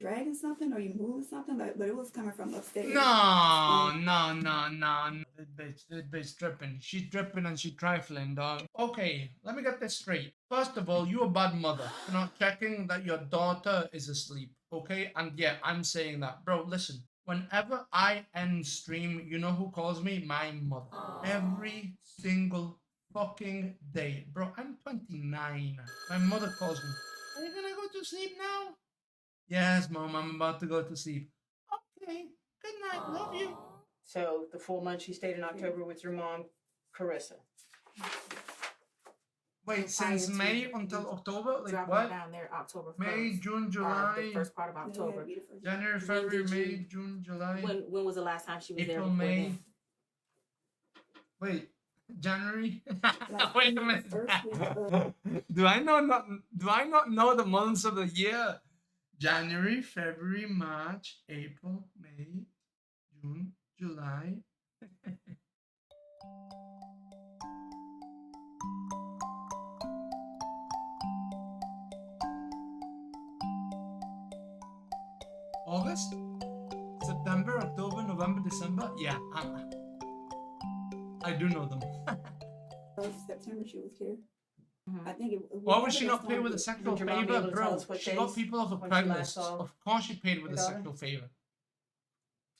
dragging something or you moving something, but it was coming from upstairs. No. This bitch dripping. She's dripping and she's trifling, dog. Okay, let me get this straight. First of all, you a bad mother for not checking that your daughter is asleep, okay? And yeah, I'm saying that. Bro, listen. Whenever I end stream, you know who calls me? My mother. Every single fucking day. Bro, I'm 29. My mother calls me. Are you gonna go to sleep now? Yes, Mom, I'm about to go to sleep. Okay, good night, love you. So the full month she stayed in October with your mom, Carissa. Wait, since May until October? Like Dropping what? down there October 1st. May, June, July. The first part of October. January, February, May, June, July. When was the last time she was April, there? May. Then? Wait, January? Wait a minute. Do I not know the months of the year? January, February, March, April, May, June, July. August, September, October, November, December. Yeah, I do know them. September she was here. I think it. Why would she not pay with a sexual favor, bro? She got people off a Craigslist. Of course, she paid with a sexual favor.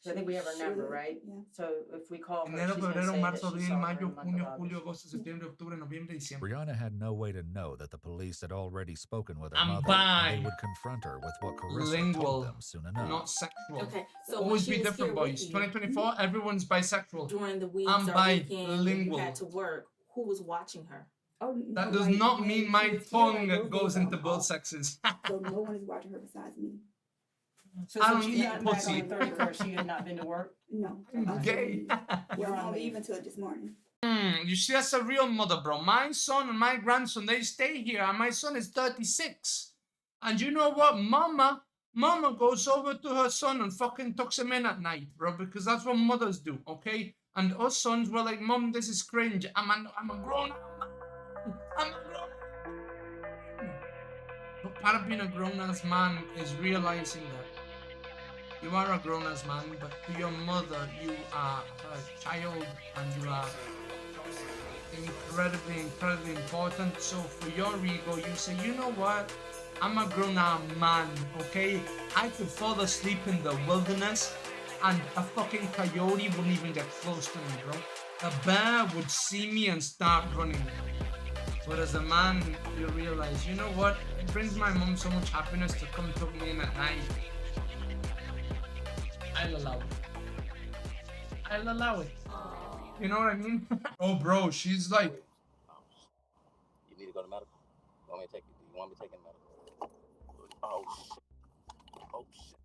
So I think we have her number, right? Yeah. So if we call her, Enero, she's febrero, gonna marzo, say that she abril, saw her mayo, in the month junio, of julio, August. agosto, septiembre, octubre, noviembre, diciembre. Brianna had no way to know that the police had already spoken with her I'm mother, bi. and they would confront her with what Carissa Lingual, told them soon enough. not sexual. Okay, so Always be different, boys. 2024, everyone's bisexual. During the weeks I'm or weekend when you bilingual. had to work, who was watching her? Oh, That no, does like, not when mean she my was here, tongue like, goes those into days both off. sexes. So no one is watching her besides me. So I don't since eat she got back pussy. on the 31st, she had not been to work? No. I'm gay. You're on leave until this morning. You see, that's a real mother, bro. My son and my grandson, they stay here, and my son is 36. And you know what? Mama goes over to her son and fucking tucks him in at night, bro, because that's what mothers do, okay? And us sons were like, Mom, this is cringe. I'm a grown up. I'm a grown up. But part of being a grown-ass man is realizing that you are a grown-ass man, but to your mother, you are a child, and you are incredibly important. So for your ego, you say, you know what? I'm a grown-up man, okay? I could fall asleep in the wilderness, and a fucking coyote wouldn't even get close to me, bro. A bear would see me and start running. But as a man, you realize, you know what? It brings my mom so much happiness to come tuck me in at night. I'll allow it. I'll allow it. You know what I mean? Oh, bro, she's like... You need to go to medical. You want me to take you? Do you want me to take you to medical? Oh, shit. Oh, shit.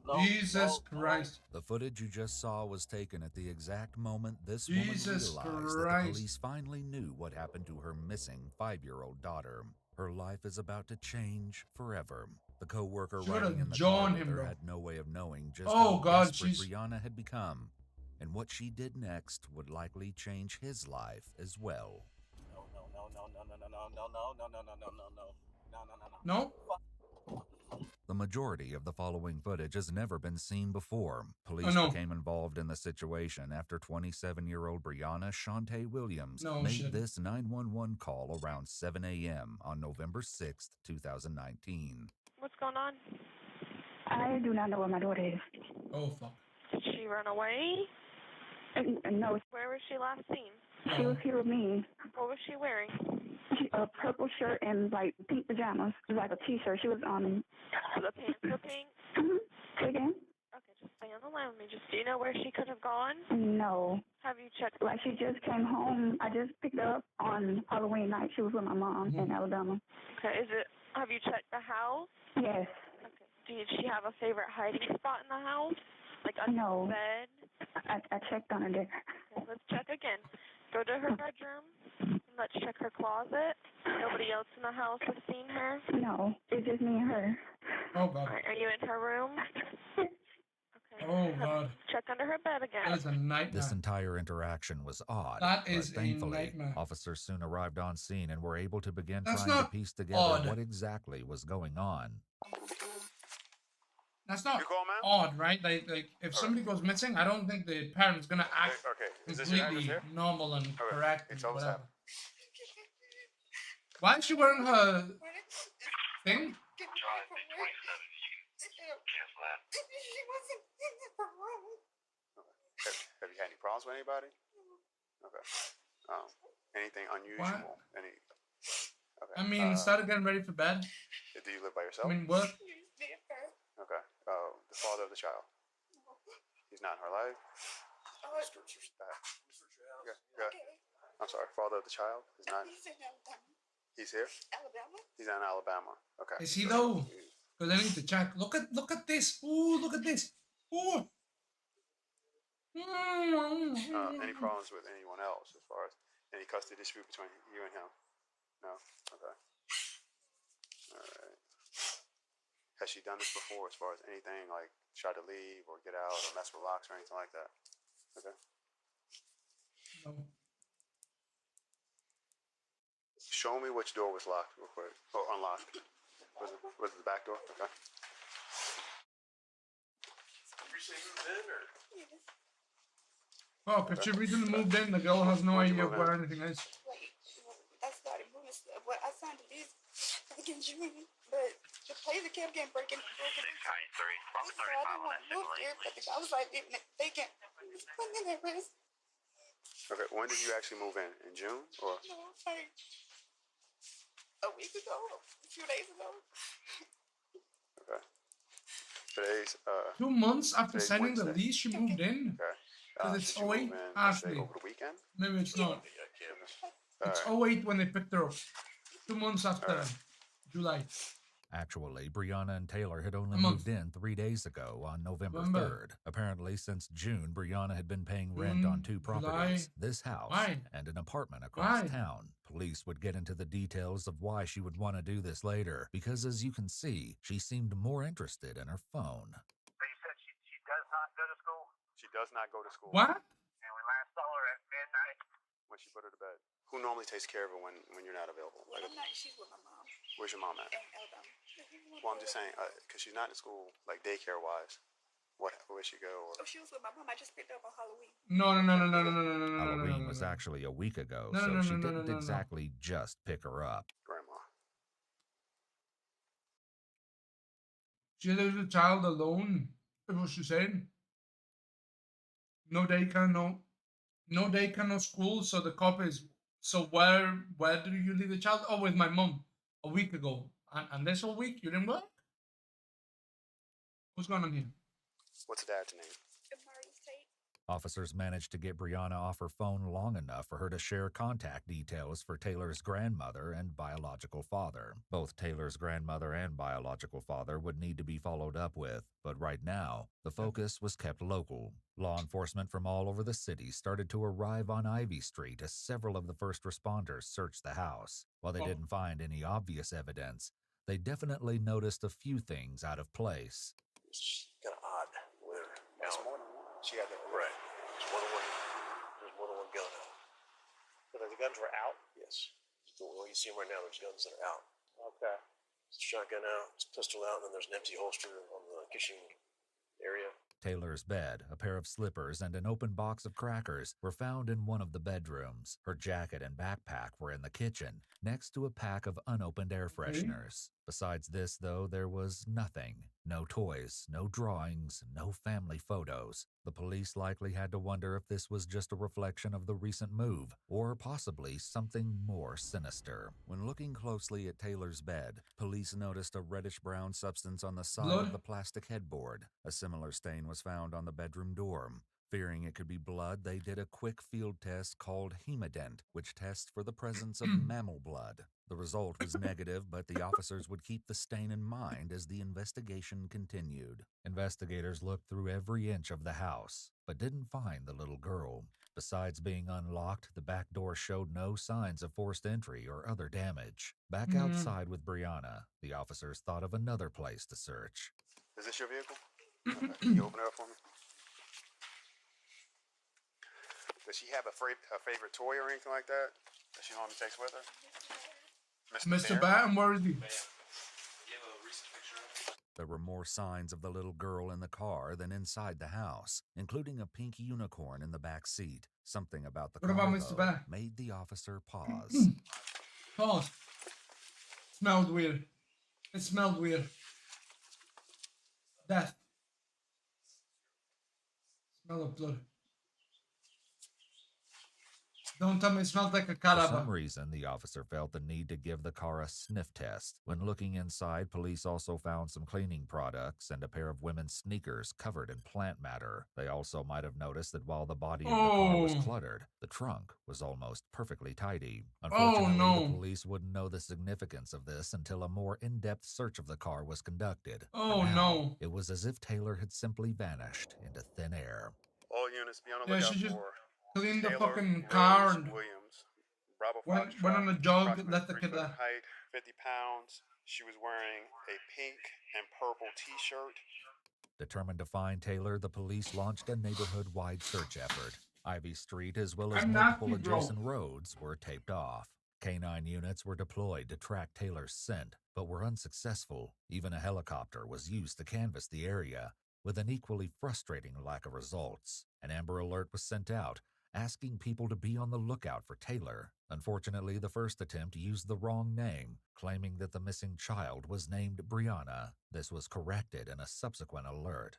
No, Jesus Christ. The footage you just saw was taken at the exact moment this woman Jesus realized that the Christ. police finally knew what happened to her missing 5-year-old daughter. Her life is about to change forever. The co-worker She would've riding in the car jawned with him, her bro. had no way of knowing just Oh, how God, desperate she's... Brianna had become. And what she did next would likely change his life as well. No? The majority of the following footage has never been seen before. Police no. became involved in the situation after 27-year-old Brianna Shantae Williams No made shit. this 911 call around 7 a.m. on November 6th, 2019. What's going on? I do not know where my daughter is. Oh, fuck. Did she run away? No, Where was she last seen? she was here with me. What was she wearing? A purple shirt and like pink pajamas, like a t-shirt. She was The pants were pink? Say again? Okay, just stay on the line with me. Do you know where she could have gone? No. Have you checked? Like she just came home. I just picked her up on Halloween night. She was with my mom in Alabama. Okay, have you checked the house? Yes. Okay. Did she have a favorite hiding spot in the house? Like under No. the bed? I checked on her there. Okay, let's check again. Go to her bedroom. And let's check her closet. Nobody else in the house has seen her? No, it's just me and her. Oh, God. Are you in her room? Okay. Oh, God. Check under her bed again. That is a nightmare. This entire interaction was odd, That is but a thankfully, nightmare. officers soon arrived on scene and were able to begin That's trying to not piece together odd. what exactly was going on. That's not You call him out? odd, right? Like if somebody goes missing, I don't think the parent's gonna act Okay. Is this your address completely here? normal and Okay. correct Hey, and tell us whatever. that. Why is she wearing her thing? Have you had any problems with anybody? Okay. Anything unusual? Any? Okay. I mean, started getting ready for bed. Do you live by I yourself? mean, work. Okay. The father of the child. He's not in her life. I'm sorry. Father of the child is not. He's here. Alabama? He's in Alabama. Okay. Is he though? Because I need to check. Look at this. Ooh, look at this. Ooh. Any problems with anyone else as far as any custody dispute between you and him? No? Okay. Alright. Has she done this before as far as anything like try to leave or get out or mess with locks or anything like that? Okay. No. Show me which door was locked real quick. Or unlocked. Was it the back door? Okay. Oh, because she recently moved in. The girl has no idea where anything is. Like, I started moving stuff. Well, I signed a lease back in June, but the place kept getting broken. So I didn't want to move there, but the guy was like, vacant. Put me in that risk. Okay. When did you actually move in? In June or? No, like a week ago, a few days ago. Okay. Today's 2 months after today's signing the Wednesday. lease, she moved in. Okay. Because it's Did you 08, move in, let's say, Ashley. over the weekend? Maybe it's not. It's Alright. 08 when they picked her up. 2 months after July. Actually, Brianna and Taylor had only A month. moved in 3 days ago on November November. 3rd. Apparently, since June, Brianna had been paying rent on 2 properties, this house Why? and an apartment across Why? town. Police would get into the details of why she would want to do this later, because as you can see, she seemed more interested in her phone. So you said she does not go to school? She does not go to school. What? And we last saw her at midnight. When she put her to bed. Who normally takes care of her when you're not available? Well, I'm not. She's with my mom Where's your mom at? in Alabama. Well, I'm just saying, because she's not in school, like daycare wise. Where she go? Or... Oh, she was with my mom. I just picked her up on Halloween. No. Halloween was actually a week ago, No, so no, she no, no, didn't no, no. exactly just pick her up. Grandma. She leaves the child alone. That's what she said. No daycare, no daycare, no school. So the cop is. So where do you leave the child? Oh, with my mom a week ago. And this whole week you didn't work? What's going on here? What's dad's name? Amari's Tate. Officers managed to get Brianna off her phone long enough for her to share contact details for Taylor's grandmother and biological father. Both Taylor's grandmother and biological father would need to be followed up with, but right now, the focus was kept local. Law enforcement from all over the city started to arrive on Ivy Street as several of the first responders searched the house. While they didn't find any obvious evidence, they definitely noticed a few things out of place. It's kind of odd with her. It's more than one. She had that. Right. There's more than one gun out. So the guns were out? Yes. Well, you see them right now. There's guns that are out. Okay. There's a shotgun out. There's a pistol out, and then there's an empty holster on the kitchen area. Taylor's bed, a pair of slippers, and an open box of crackers were found in one of the bedrooms. Her jacket and backpack were in the kitchen, next to a pack of unopened air fresheners. Besides this, though, there was nothing. No toys, no drawings, no family photos. The police likely had to wonder if this was just a reflection of the recent move, or possibly something more sinister. When looking closely at Taylor's bed, police noticed a reddish-brown substance on the side of the plastic headboard. A similar stain was found on the bedroom door. Fearing it could be blood, they did a quick field test called hemodent, which tests for the presence of mammal blood. The result was negative, but the officers would keep the stain in mind as the investigation continued. Investigators looked through every inch of the house, but didn't find the little girl. Besides being unlocked, the back door showed no signs of forced entry or other damage. Back outside with Brianna, the officers thought of another place to search. Is this your vehicle? Okay. Can you open it up for me? Does she have a favorite toy or anything like that she normally takes with her? Mr. Batten, where is he? You have a recent picture of it? There were more signs of the little girl in the car than inside the house, including a pink unicorn in the back seat. Something about the What about car, Mr. though, Bear? made the officer pause. Pause. Smelled weird. It smelled weird. Death. Smell of blood. Don't tell me it smells like a For cadaver. some reason, the officer felt the need to give the car a sniff test. When looking inside, police also found some cleaning products and a pair of women's sneakers covered in plant matter. They also might have noticed that while the body of the car was cluttered, the trunk was almost perfectly tidy. Unfortunately, the police wouldn't know the significance of this until a more in-depth search of the car was conducted. Oh, For now, no. it was as if Taylor had simply vanished into thin air. All units be on the Yeah, lookout she just for cleaned the Taylor fucking Rose car and Williams. Bravo went Foxtrot, on a jog, approximate left the 3 kid foot in there. height, 50 pounds. She was wearing a pink and purple t-shirt. Determined to find Taylor, the police launched a neighborhood-wide search effort. Ivy Street, as well as I'm multiple nasty, bro. adjacent roads, were taped off. Canine units were deployed to track Taylor's scent, but were unsuccessful. Even a helicopter was used to canvass the area, with an equally frustrating lack of results. An Amber Alert was sent out, asking people to be on the lookout for Taylor. Unfortunately, the first attempt used the wrong name, claiming that the missing child was named Brianna. This was corrected in a subsequent alert.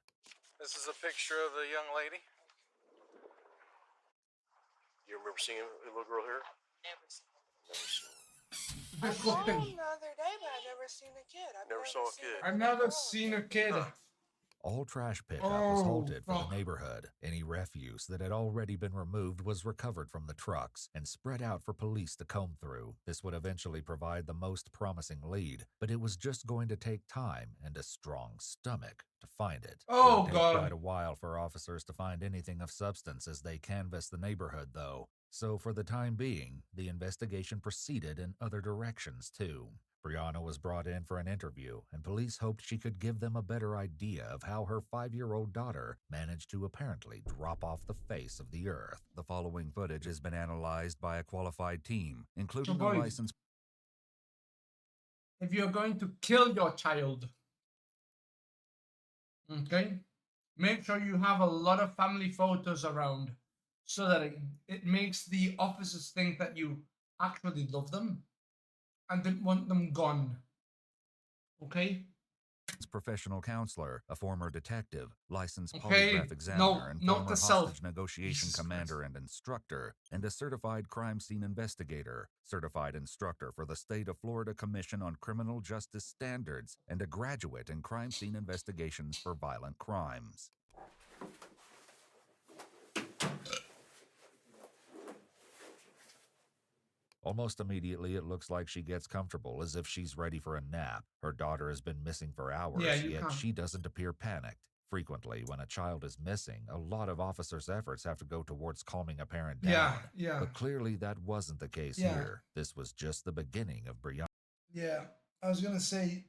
This is a picture of the young lady. You remember seeing a little girl here? Never seen Never seen I saw him the other day, but I never seen a kid. Never saw a kid. I've never seen a kid. All trash pickup was halted for fuck. the neighborhood. Any refuse that had already been removed was recovered from the trucks and spread out for police to comb through. This would eventually provide the most promising lead, but it was just going to take time and a strong stomach to find it. Oh, It would take God. quite a while for officers to find anything of substance as they canvassed the neighborhood, though. So for the time being, the investigation proceeded in other directions, too. Brianna was brought in for an interview, and police hoped she could give them a better idea of how her 5-year-old daughter managed to apparently drop off the face of the earth. The following footage has been analyzed by a qualified team, including a boys, licensed... If you're going to kill your child, okay, make sure you have a lot of family photos around so that it makes the officers think that you actually love them and didn't want them gone. Okay? professional counselor, a former detective, licensed Okay, polygraph examiner, no, and note former to self. hostage negotiation Jesus commander and instructor, and a certified crime scene investigator, certified instructor for the State of Florida Commission on Criminal Justice Standards, and a graduate in crime scene investigations for violent crimes. Almost immediately, it looks like she gets comfortable, as if she's ready for a nap. Her daughter has been missing for hours, yet she doesn't appear panicked. Frequently, when a child is missing, a lot of officers' efforts have to go towards calming a parent down. But clearly that wasn't the case here. This was just the beginning of Brianna. Yeah, I was gonna say,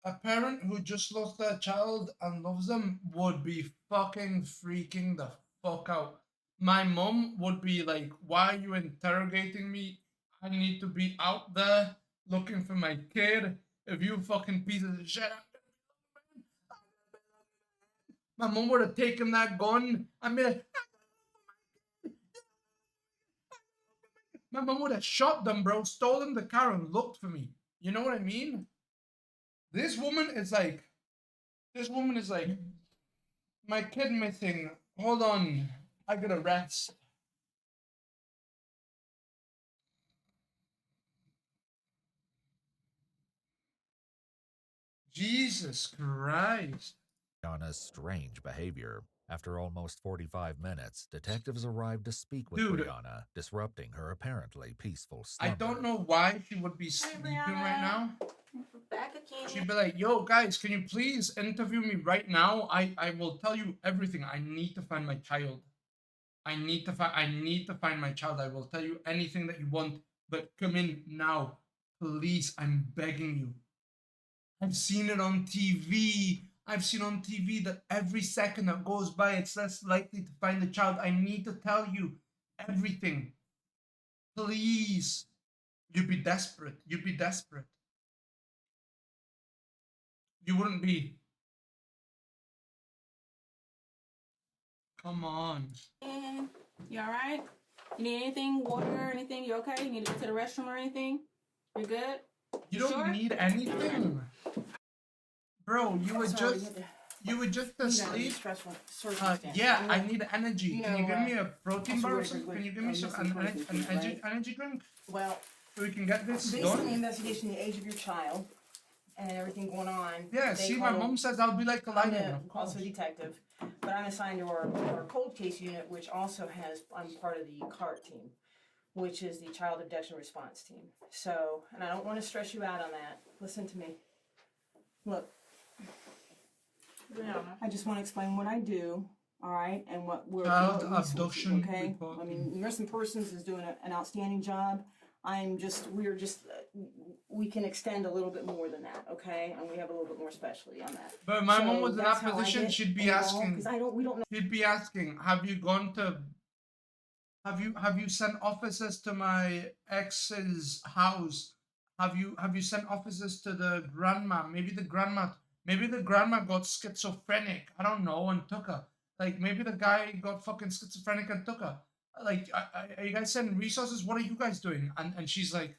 a parent who just lost their child and loves them would be fucking freaking the fuck out. My mom would be like, why are you interrogating me? I need to be out there looking for my kid. If you fucking pieces of shit. My mom would have taken that gun and be like, my mom would have shot them, bro, stolen the car and looked for me. You know what I mean? This woman is like, my kid missing. Hold on. I gotta rest. Jesus Christ. Brianna's strange behavior. After almost 45 minutes, detectives arrived to speak with Brianna, disrupting her apparently peaceful slumber. I don't know why she would be sleeping right now. Back again. She'd be like, yo, guys, can you please interview me right now? I will tell you everything. I need to find my child. I need to find my child. I will tell you anything that you want, but come in now. Please, I'm begging you. I've seen it on TV. I've seen on TV that every second that goes by, it's less likely to find the child. I need to tell you everything. Please. You'd be desperate. You'd be desperate. You wouldn't be. Come on. You all right? You need anything? Water? Anything? You okay? You need to go to the restroom or anything? You good? You don't sure? need anything. Bro, you were just asleep. Stressful Yeah, I need energy. Can you give me a protein bar or also something? really Can you give me some energy drink? Well, So we can get this based on the done? investigation, the age of your child, and everything going on. Yeah, they see, my called- mom says I'll be like a I'm lion, of course. also a detective, but I'm assigned to our cold case unit, which also has, I'm part of the CART team, which is the Child Abduction Response Team. So, and I don't want to stress you out on that. Listen to me. Look, I just want to explain what I do, all right, and what we're Child what resources, abduction okay? report. I mean, Missing Persons is doing an outstanding job. We can extend a little bit more than that, okay? And we have a little bit more specialty on that. But my mom So was in that's that how I position. get She'd be involved, asking. 'cause we don't know. She'd be asking, have you gone to? Have you sent officers to my ex's house? Have you sent officers to the grandma? Maybe the grandma got schizophrenic. I don't know, and took her. Like maybe the guy got fucking schizophrenic and took her. Like, are you guys sending resources? What are you guys doing? And she's like,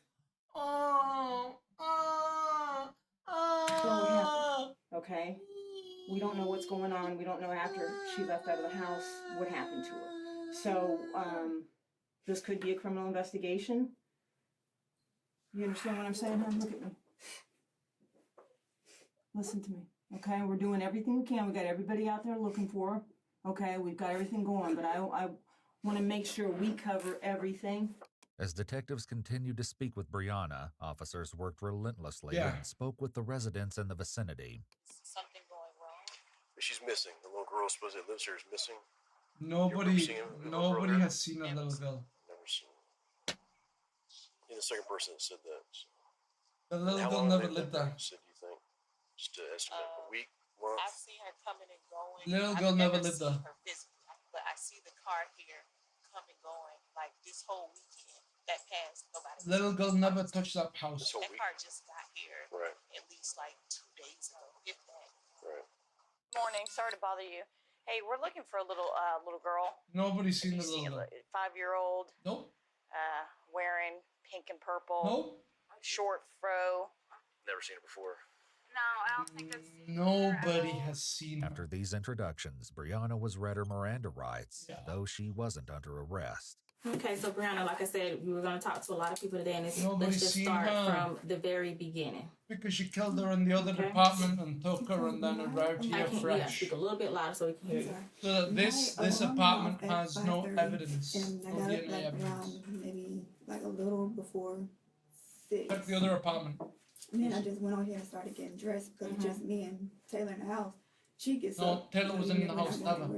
Okay? We don't know what's going on. We don't know after she left out of the house what happened to her. So, this could be a criminal investigation. You understand what I'm saying, hon? Look at me. Listen to me, okay? We're doing everything we can. We got everybody out there looking for her, okay? We've got everything going, but I want to make sure we cover everything. As detectives continued to speak with Brianna, officers worked relentlessly Yeah. and spoke with the residents in the vicinity. Something going wrong? She's missing. The little girl supposedly lives here is missing. nobody seen the little girl here? has seen a little girl. Never seen her. You're the second person that said that. So. The little How girl long have never they lived been there. Said you think? Just to estimate a week, month. I've seen her coming and going. Little I've girl never never lived seen there. her physically, but I see the car here come and going. Like this whole weekend that passed, nobody. Little girl never touched that house. This whole That week. car just got here. Right. At least like 2 days ago, if that. Right. Morning. Sorry to bother you. Hey, we're looking for a little girl. Nobody's seen You the see little a girl. 5-year-old Nope. wearing pink and purple, Nope. short fro. Never seen her before. No, I don't think I've seen Nobody has seen After her. these introductions, Brianna was read her Miranda rights, Yeah. though she wasn't under arrest. Okay, so Brianna, like I said, we were going to talk to a lot of people today, and let's Nobody's just seen start her. from the very beginning. Because she killed her in the other Okay. department and took her and then arrived here fresh. Speak a little bit louder so we can hear you. So that this apartment has no evidence of And I got up DNA like evidence. around maybe like a little before 6. Check the other apartment. And then I just went on here and started getting dressed because it's just me and Taylor in the house. She gets No, up. Taylor was in the house, She's Taylor. like,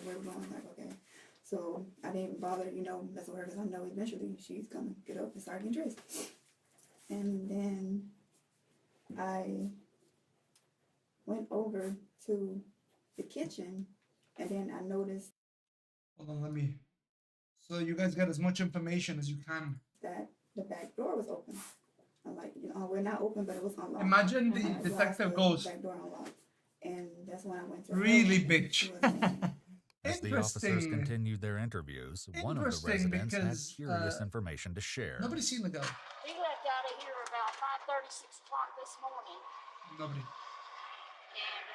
where we're going? I'm like, okay. So I didn't even bother, mess with her because I know eventually she's gonna get up and start getting dressed. And then I went over to the kitchen, and then I noticed Hold on, let me. So you guys get as much information as you can. that the back door was open. I'm like, we're not open, but it was unlocked. Imagine the I'm like, detective "Why is goes, the back door unlocked?" And that's when I went to her really, room, and bitch. she wasn't in. As the officers continued their interviews, one of the Interesting, residents had because, curious information to share. Nobody's seen the girl. He left out of here about 5:30, 6 o'clock this morning. Nobody. And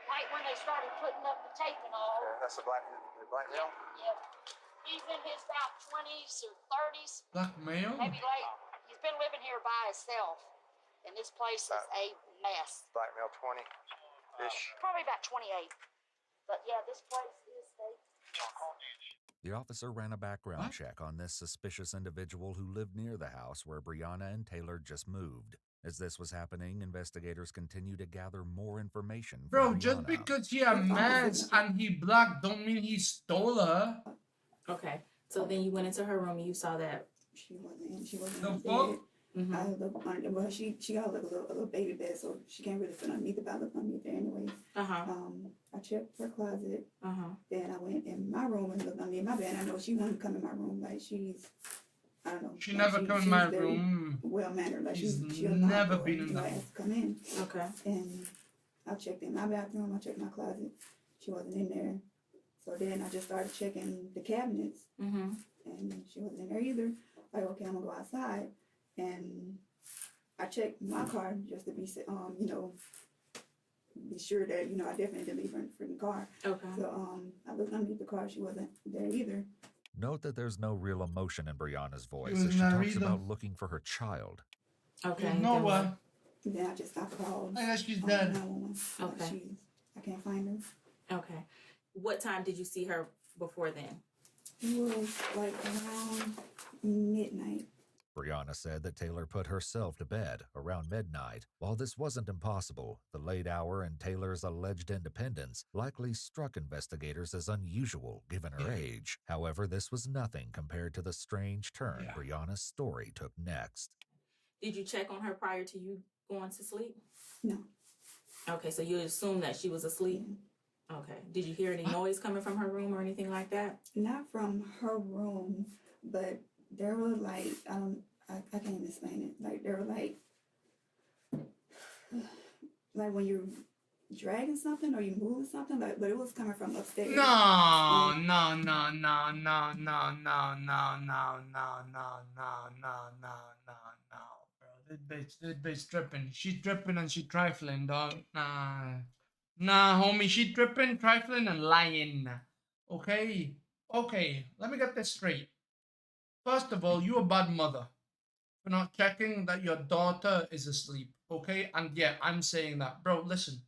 right when they started putting up the tape and all. That's the blackmail? Yep. He's in his about 20s or 30s. Blackmail? Maybe late. He's been living here by himself. And this place is a mess. Blackmail 20-ish. Probably about 28. But yeah, this place is a. The officer ran a background check on this suspicious individual who lived near the house where Brianna and Taylor just moved. As this was happening, investigators continue to gather more information from Bro, Brianna. just because he a man and he black don't mean he stole her. Okay, so then you went into her room and you saw that. She wasn't in. She wasn't The in fuck? bed. I looked under. Well, she got like a little baby bed, so she can't really fit underneath it. But I looked underneath there anyway. I checked her closet. Then I went in my room and looked underneath my bed. I know she wanted to come in my room. Like she's I don't know. She never come in my room. Well mannered, like She's she'll never knock been or, in that ask room. to come in. Okay. And I checked in my bathroom. I checked my closet. She wasn't in there. So then I just started checking the cabinets, and she wasn't in there either. Like, okay, I'm gonna go outside, and I checked my car just to be, be sure that I definitely didn't leave her in the freaking car. Okay. So I looked underneath the car. She wasn't there either. Note that there's no real emotion in Brianna's voice was as she not talks either. about looking for her child. Okay. No one. Then I called. I guess she's dead. 911. Okay. I can't find her. Okay. What time did you see her before then? It was like around midnight. Brianna said that Taylor put herself to bed around midnight. While this wasn't impossible, the late hour and Taylor's alleged independence likely struck investigators as unusual given her age. However, this was nothing compared to the strange turn Brianna's story took next. Did you check on her prior to you going to sleep? No. Okay, so you assume that she was asleep? Okay. Did you hear any noise coming from her room or anything like that? Not from her room, but there were like, I can't even explain it. Like, there were like when you're dragging something or you move something, but it was coming from upstairs. No. Bro, this bitch tripping. She tripping and she trifling, dog. Nah, homie, she tripping, trifling, and lying. Okay, let me get this straight. First of all, you a bad mother for not checking that your daughter is asleep, okay? And yeah, I'm saying that. Bro, listen.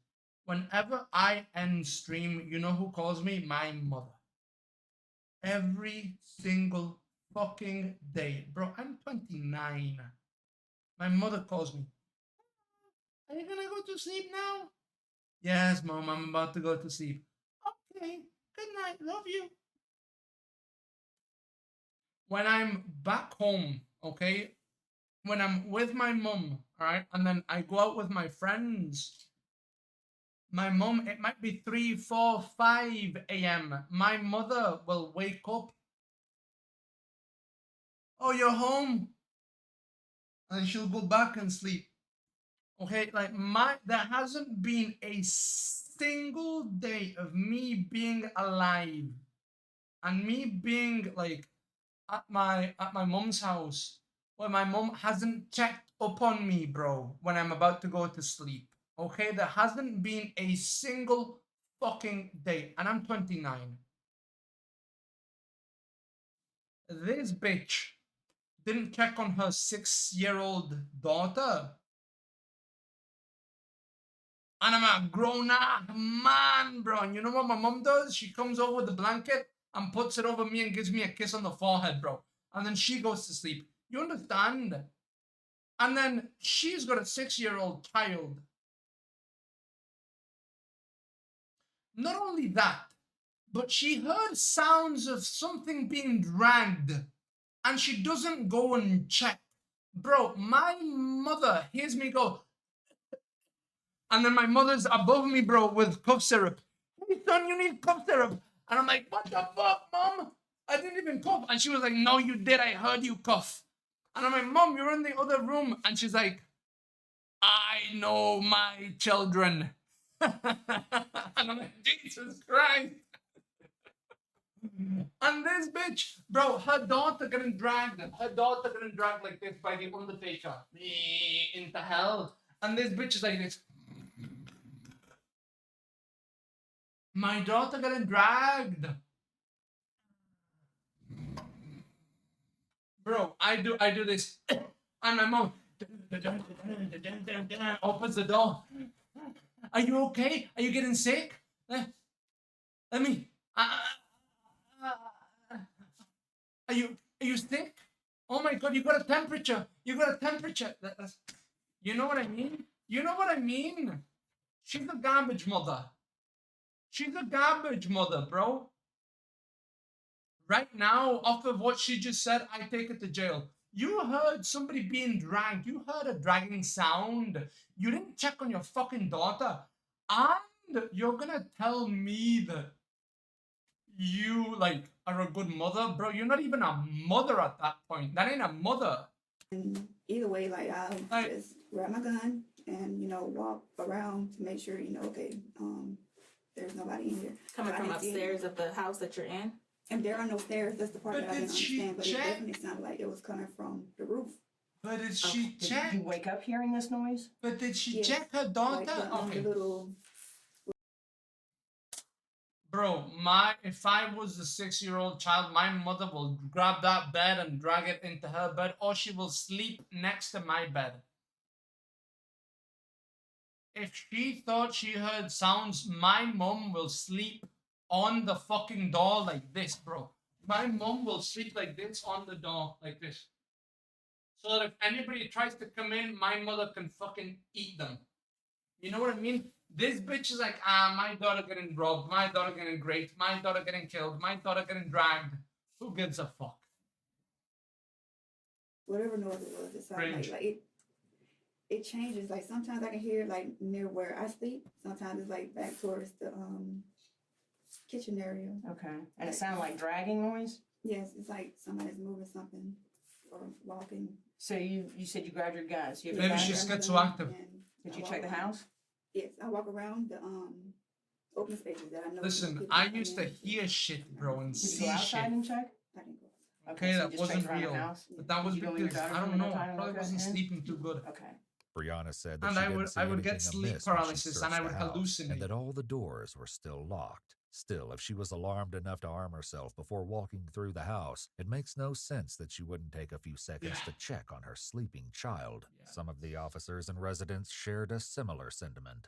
Whenever I end stream, you know who calls me? My mother. Every single fucking day. Bro, I'm 29. My mother calls me. Are you gonna go to sleep now? Yes, Mom, I'm about to go to sleep. Okay, good night, love you. When I'm back home, okay, when I'm with my mom, all right, and then I go out with my friends, my mom, it might be 3, 4, 5 a.m. My mother will wake up. Oh, you're home? And she'll go back and sleep. Okay, like there hasn't been a single day of me being alive and me being like at my mom's house where my mom hasn't checked up on me, bro, when I'm about to go to sleep. Okay, there hasn't been a single fucking day, and I'm 29. This bitch didn't check on her 6-year-old daughter. And I'm a grown-ass man, bro. And you know what my mom does? She comes over with the blanket and puts it over me and gives me a kiss on the forehead, bro. And then she goes to sleep. You understand? And then she's got a 6-year-old child. Not only that, but she heard sounds of something being dragged. And she doesn't go and check. Bro, my mother hears me go. And then my mother's above me, bro, with cough syrup. Hey, son, you need cough syrup. And I'm like, what the fuck, Mom? I didn't even cough. And she was like, no, you did. I heard you cough. And I'm like, Mom, you're in the other room. And she's like, I know my children. And I'm like, Jesus Christ. And this bitch, bro, her daughter getting dragged like this by the Undertaker into hell. And this bitch is like this. My daughter getting dragged. Bro, I do this. And my mom opens the door. Are you okay? Are you getting sick? Let me. Are you sick? Oh my God, you got a temperature. You got a temperature. You know what I mean? You know what I mean? She's a garbage mother. She's a garbage mother, bro. Right now, off of what she just said, I take it to jail. You heard somebody being dragged. You heard a dragging sound. You didn't check on your fucking daughter. And you're gonna tell me that you like are a good mother, bro. You're not even a mother at that point. That ain't a mother. And either way, like I'll just grab my gun and walk around to make sure okay, there's nobody in here. Coming from upstairs of the house that you're in? And there are no stairs. That's the part But that I didn't did she understand. But it check? definitely sounded like it was coming from the roof. But did she check? Did you wake up hearing this noise? But did she Yes. check her daughter? Like the little. Bro, if I was a 6-year-old child, my mother will grab that bed and drag it into her bed, or she will sleep next to my bed. If she thought she heard sounds, my mom will sleep on the fucking door like this, bro. My mom will sleep like this on the door, like this. So that if anybody tries to come in, my mother can fucking eat them. You know what I mean? This bitch is like, my daughter getting robbed, my daughter getting raped, my daughter getting killed, my daughter getting dragged. Who gives a fuck? Whatever noise it was, it sounded like it changes. Like sometimes I can hear like near where I sleep. Sometimes it's like back towards the kitchen area. Okay. And it sounded like dragging noise? Yes, it's like somebody's moving something or walking. So you said you grabbed your gun. So you have Maybe she's schizoactive. Did you check the house? Yes, I walk around the open spaces that I know. Listen, I used to hear shit, bro, and Did you see go outside shit. and check? I didn't go. Okay, so you that just checked wasn't around the real. house? But that was Did you go in your because, I daughter's don't room know, and I look probably at wasn't it? sleeping too good. Okay. Brianna said that And she I didn't would- see I would get anything sleep amiss when she paralysis and searched I would the house, hallucinate. and that all the doors were still locked. Still, if she was alarmed enough to arm herself before walking through the house, it makes no sense that she wouldn't take a few seconds to check on her sleeping child. Some of the officers and residents shared a similar sentiment.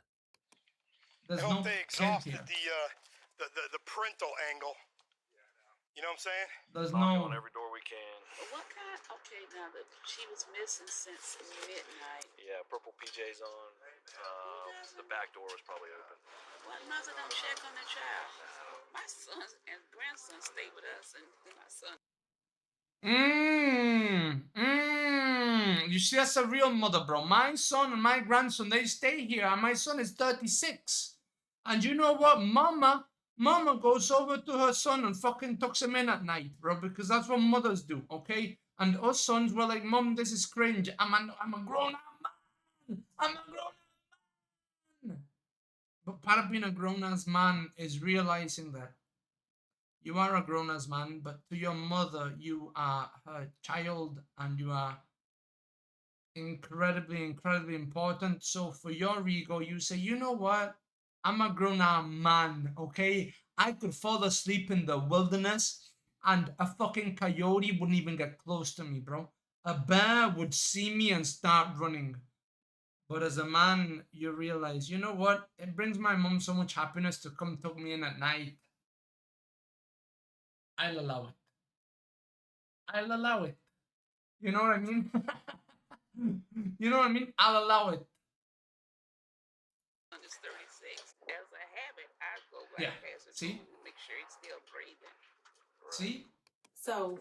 There's I hope no they kid exhausted here. the parental angle. You know what I'm saying? There's Knocking no- on every door we can. What kind? Okay, now that she was missing since midnight. Yeah, purple PJs on. The back door was probably open. What mother don't check on the child? My sons and grandson stay with us, and my son. You see, that's a real mother, bro. My son and my grandson, they stay here, and my son is 36. And you know what? Mama goes over to her son and fucking tucks him in at night, bro, because that's what mothers do, okay? And us sons were like, Mom, this is cringe. I'm a grown-up man. I'm a grown-up man. But part of being a grown-ass man is realizing that you are a grown-ass man, but to your mother, you are her child, and you are incredibly, incredibly important. So for your ego, you say, you know what? I'm a grown-ass man, okay? I could fall asleep in the wilderness, and a fucking coyote wouldn't even get close to me, bro. A bear would see me and start running. But as a man, you realize, you know what? It brings my mom so much happiness to come tuck me in at night. I'll allow it. I'll allow it. You know what I mean? You know what I mean? I'll allow it. Son is 36. As a habit, I go right Yeah. past his See? room to make sure he's still breathing. See? So,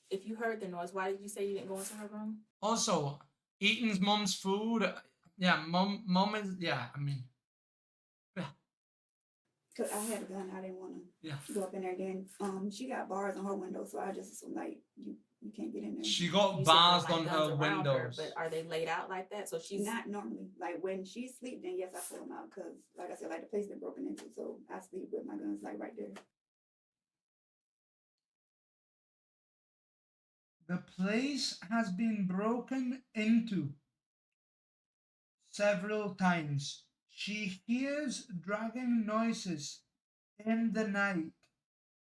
if you heard the noise, why did you say you didn't go into her room? Also, eating mom's food. Yeah, mom is. Yeah, I mean. Yeah. Cause I had a gun, I didn't want to Yeah. go up in there again. She got bars on her window, so I just assumed like you can't get in there. She got You said bars there were, on like, her guns around her, windows. but are they laid out like that? So she's Not normally. Like when she sleep, then yes, I pull them out because, like I said, like the place been broken into, so I sleep with my guns like right there. The place has been broken into several times. She hears dragging noises in the night,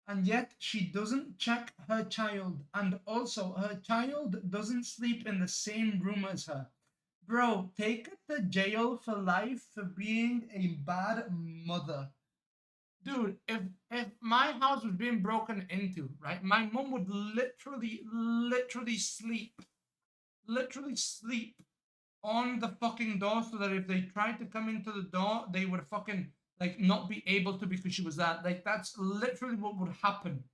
and yet she doesn't check her child, and also her child doesn't sleep in the same room as her. Bro, take her to jail for life for being a bad mother. Dude, if my house was being broken into, right, my mom would literally sleep on the fucking door so that if they tried to come into the door, they would fucking, like, not be able to because she was that. Like, that's literally what would happen.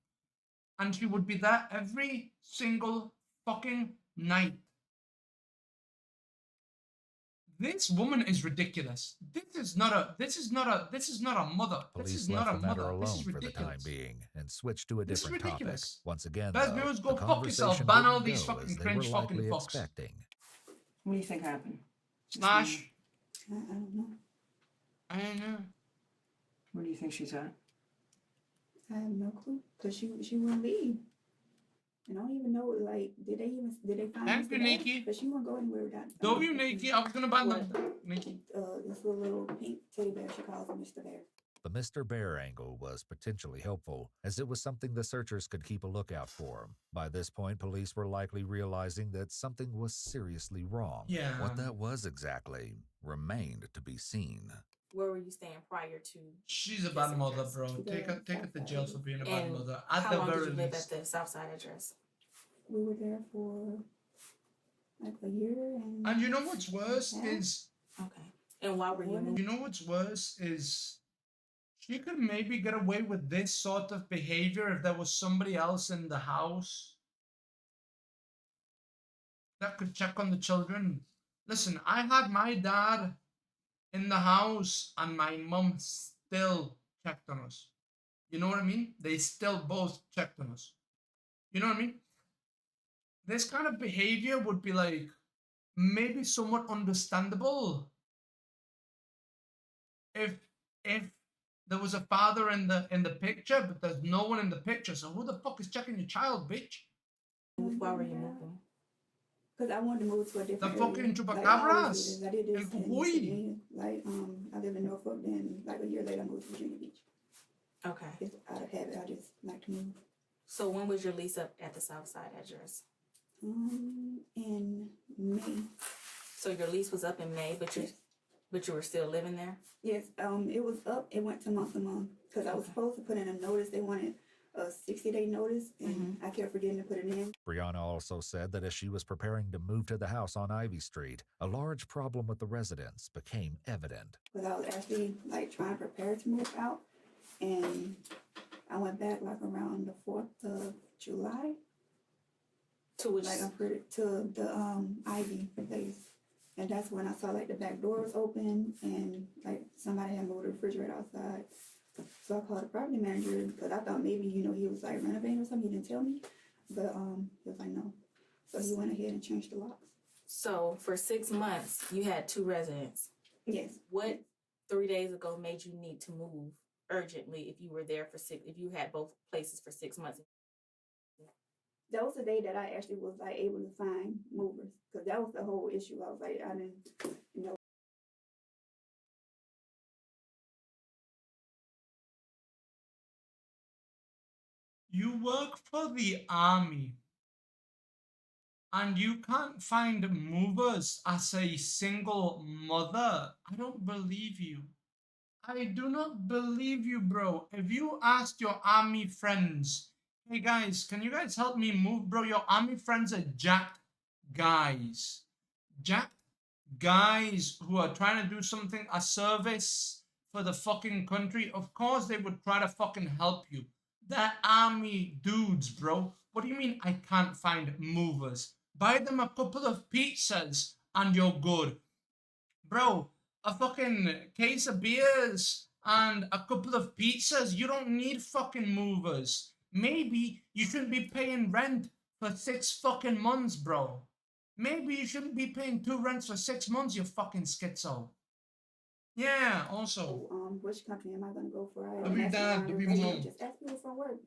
And she would be there every single fucking night. This woman is ridiculous. This is not a mother. This is Police not left a the matter mother. This alone is for the time ridiculous. being and switched to a This is different topic. ridiculous. Once again, Best though, viewers, the go fuck yourself. conversation Ban all didn't these go fucking as they were cringe fucking likely fucks. expecting. What do you think happened? Slash. I don't know. I don't know. Where do you think she's at? I have no clue, cause she wouldn't leave, and I don't even know like did they find Thank you, Nikki. But she won't go anywhere without. W Nikki, I was gonna ban them. Nikki. This little pink teddy bear she calls him Mr. Bear. The Mr. Bear angle was potentially helpful, as it was something the searchers could keep a lookout for. By this point, police were likely realizing that something was seriously wrong. Yeah. What that was exactly remained to be seen. Where were you staying prior to? She's a bad mother, bro. Take her to jail for being a bad mother. At how the long very did you live least. at the Southside address? We were there for like a year, And you know what's worse is. Okay. And why were you? You know what's worse is. She could maybe get away with this sort of behavior if there was somebody else in the house that could check on the children. Listen, I had my dad in the house and my mum still checked on us. You know what I mean? They still both checked on us. You know what I mean? This kind of behavior would be like maybe somewhat understandable if there was a father in the picture, but there's no one in the picture. So who the fuck is checking your child, bitch? Why were you moving? Because I wanted to move to a different The fucking area. chupacabras. I did this In in Hawaii. Virginia. Like I live in Norfolk, then like a year later I moved to Virginia Beach. Okay. Just out of habit, I just like to move. So when was your lease up at the Southside address? In May. So your lease was up in May, but you were still living there? Yes, it was up. It went to month because I was supposed to put in a notice. They wanted a 60-day notice, and I kept forgetting to put it in. Brianna also said that as she was preparing to move to the house on Ivy Street, a large problem with the residents became evident. Because I was actually like trying to prepare to move out, and I went back like around the 4th of July. To which? Like to the Ivy place. And that's when I saw like the back door was open and like somebody had moved the refrigerator outside. So I called the property manager because I thought maybe, he was like renovating or something. He didn't tell me. But he was like, no. So he went ahead and changed the locks. So for 6 months, you had 2 residents. Yes. What 3 days ago made you need to move urgently if you were there if you had both places for 6 months? That was the day that I actually was like able to find movers because that was the whole issue. I was like, I didn't. You work for the army and you can't find movers as a single mother. I don't believe you. I do not believe you, bro. If you asked your army friends, hey guys, can you guys help me move, bro? Your army friends are jacked guys. Jacked guys who are trying to do something, a service for the fucking country. Of course they would try to fucking help you. They're army dudes, bro. What do you mean I can't find movers? Buy them a couple of pizzas and you're good. Bro, a fucking case of beers and a couple of pizzas, you don't need fucking movers. Maybe you shouldn't be paying rent for 6 fucking months, bro. Maybe you shouldn't be paying 2 rents for 6 months, you fucking schizo. Yeah, also. Which country am I going to go for? Just ask people from work.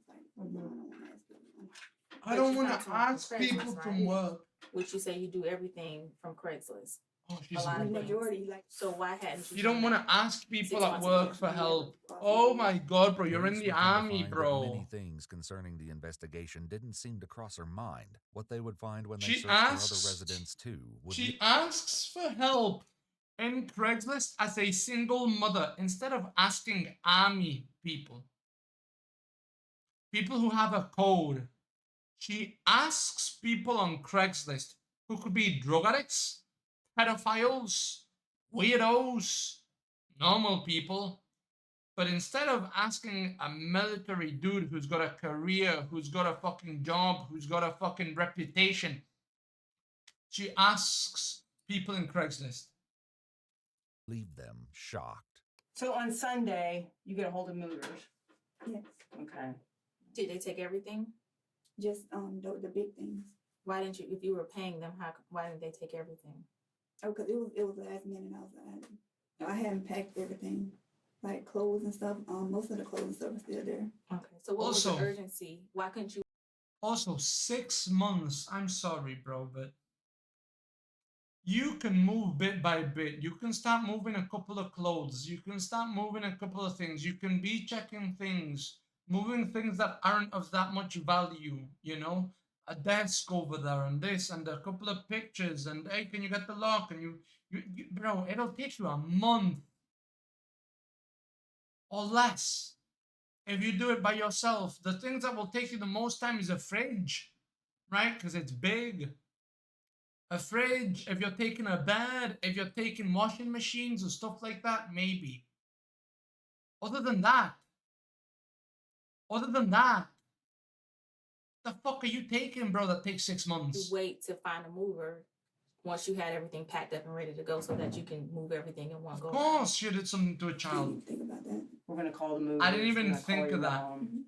I don't want to ask people from work. Which you say you do everything from Craigslist. Oh, she's a lot of majority. So why hadn't you don't want to ask people at work for help. Oh my god, bro, you're in the army, bro. Many things concerning the investigation didn't seem to cross her mind. What they would find when they She searched for other residents too would She asks for help in Craigslist as a single mother instead of asking army people. People who have a code. She asks people on Craigslist who could be drug addicts, pedophiles, weirdos, normal people. But instead of asking a military dude who's got a career, who's got a fucking job, who's got a fucking reputation, she asks people in Craigslist. leave them shocked. So on Sunday, you get a hold of movers. Yes. Okay. Did they take everything? Just the big things. Why didn't you, if you were paying them, why didn't they take everything? Oh, cause it was last minute. I hadn't packed everything, like clothes and stuff. Most of the clothes and stuff are still there. Okay. So what was the urgency? Why couldn't you? Also, 6 months. I'm sorry, bro, but you can move bit by bit. You can start moving a couple of clothes. You can start moving a couple of things. You can be checking things, moving things that aren't of that much value, you know? A desk over there and this and a couple of pictures and hey, can you get the lock? And you bro, it'll take you a month or less if you do it by yourself. The things that will take you the most time is a fridge, right? Because it's big. A fridge, if you're taking a bed, if you're taking washing machines and stuff like that, maybe. Other than that, the fuck are you taking, bro, that takes 6 months? You wait to find a mover once you had everything packed up and ready to go so that you can move everything in one go. Of course you did something to a child. Think about that. We're going to call the movers. I didn't even think of that.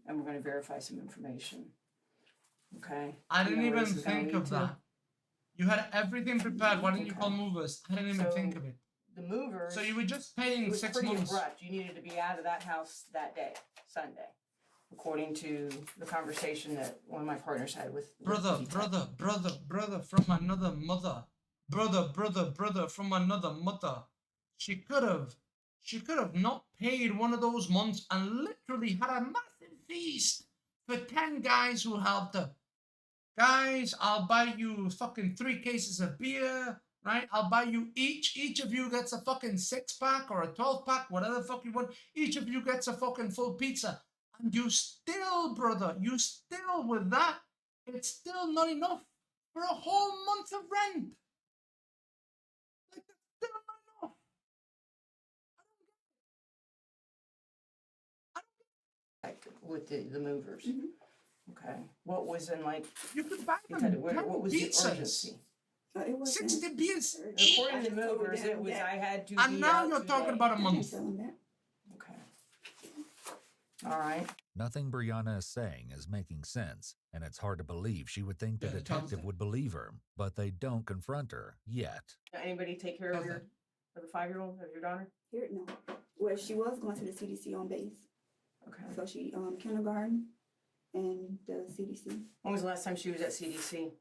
And we're going to verify some information. Okay? I didn't even think of that. You had everything prepared. Why didn't you call movers? I didn't even think of it. The movers. So you were just paying 6 pretty months. abrupt. You needed to be out of that house that day, Sunday, according to the conversation that one of my partners had with brother from another mother. Brother from another mother. She could have not paid one of those months and literally had a massive feast for 10 guys who helped her. Guys, I'll buy you fucking 3 cases of beer, right? I'll buy you each of you gets a fucking 6-pack or a 12-pack, whatever the fuck you want. Each of you gets a fucking full pizza. And you still, brother, with that, it's still not enough for a whole month of rent. Like, that's still not enough. with the movers. Okay. What was in like? You could buy them. What was the urgency? It was 60 beers. According to the movers, it was I had to. And now you're talking about a month. Okay. All right. Nothing Brianna is saying is making sense, and it's hard to believe she would think the detective would believe her, but they don't confront her yet. Anybody take care of the 5-year-old, of your daughter? Here, no. Well, she was going to the CDC on base. Okay. So she kindergarten and the CDC. When was the last time she was at CDC?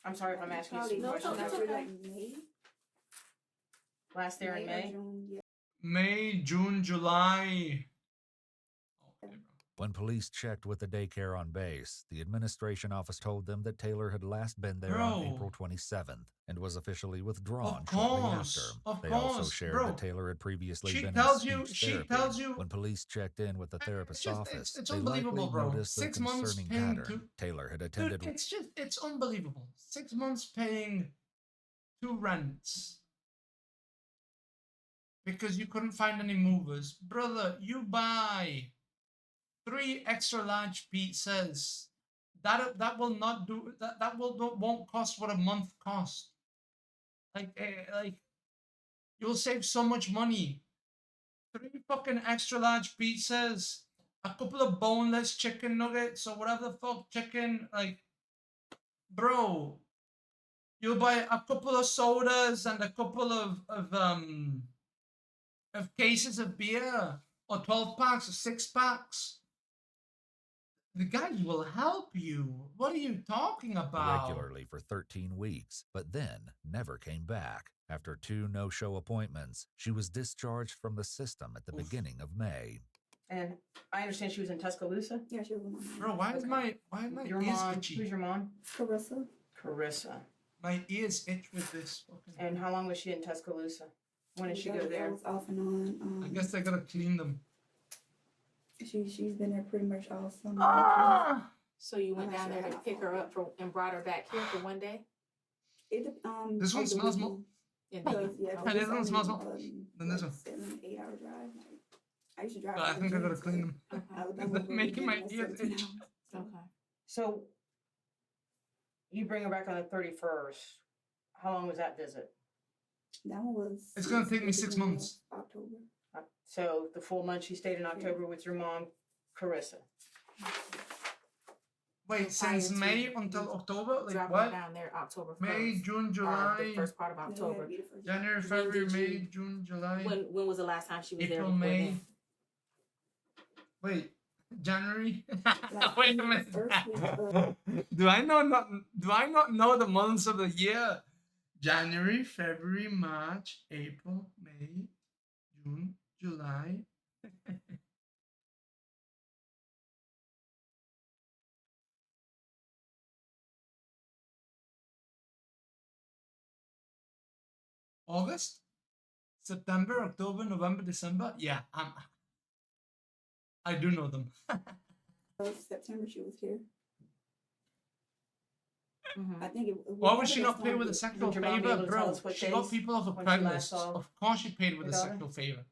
I'm sorry if I'm asking you some questions. Like May. Last there in May? May, June, July. When police checked with the daycare on base, the administration office told them that Taylor had last been there on April 27th and was officially withdrawn shortly after. They also shared that Taylor had previously been in speech therapy. When police checked in with the therapist's office, it's they likely unbelievable, bro. noticed a 6 months concerning paying pattern. Taylor had attended. Dude, it's unbelievable. 6 months paying 2 rents. Because you couldn't find any movers. Brother, you buy 3 extra large pizzas. That will not do that won't cost what a month cost. Like you'll save so much money. 3 fucking extra large pizzas, a couple of boneless chicken nuggets or whatever the fuck chicken, like, bro, you'll buy a couple of sodas and a couple of cases of beer or 12 packs or 6 packs. The guys will help you. What are you talking about? Regularly for 13 weeks, but then never came back. After 2 no-show appointments, she was discharged from the system at the beginning of May. And I understand she was in Tuscaloosa? Yeah, she was in Bro, why is my your ears mom? itchy? Who's your mom? Carissa. Carissa. My ears itch with this fucking. And how long was she in Tuscaloosa? When did she go there? It was off and on. I guess they gotta clean them. She's been there pretty much all summer. So you went down there to pick her up and brought her back here for one day? This one smells more. And this one smells more than this one. 7-8 hour drive. I used to drive. But I think I gotta clean them. They're making my ears itch. Okay. So you bring her back on the 31st. How long was that visit? That one was. It's gonna take me 6 beginning of months. October. So the full month she stayed in October with your mom, Carissa. Wait, since May until October? Like Dropping what? down there October 1st. May, June, The July, first part of October. January, When February, did May, you- June, July, When was the last time she was there April, before May. then? Wait, January? Like, Wait a minute. Do I not know the months of the year? January, February, March, April, May, June, July. August, September, October, November, December. Yeah, I do know them. September she was here. Mm-hmm. I think it. Why would she not pay with a sexual favor, bro? She got people off of when she last Craigslist. saw Of course she paid with a your daughter? sexual favor.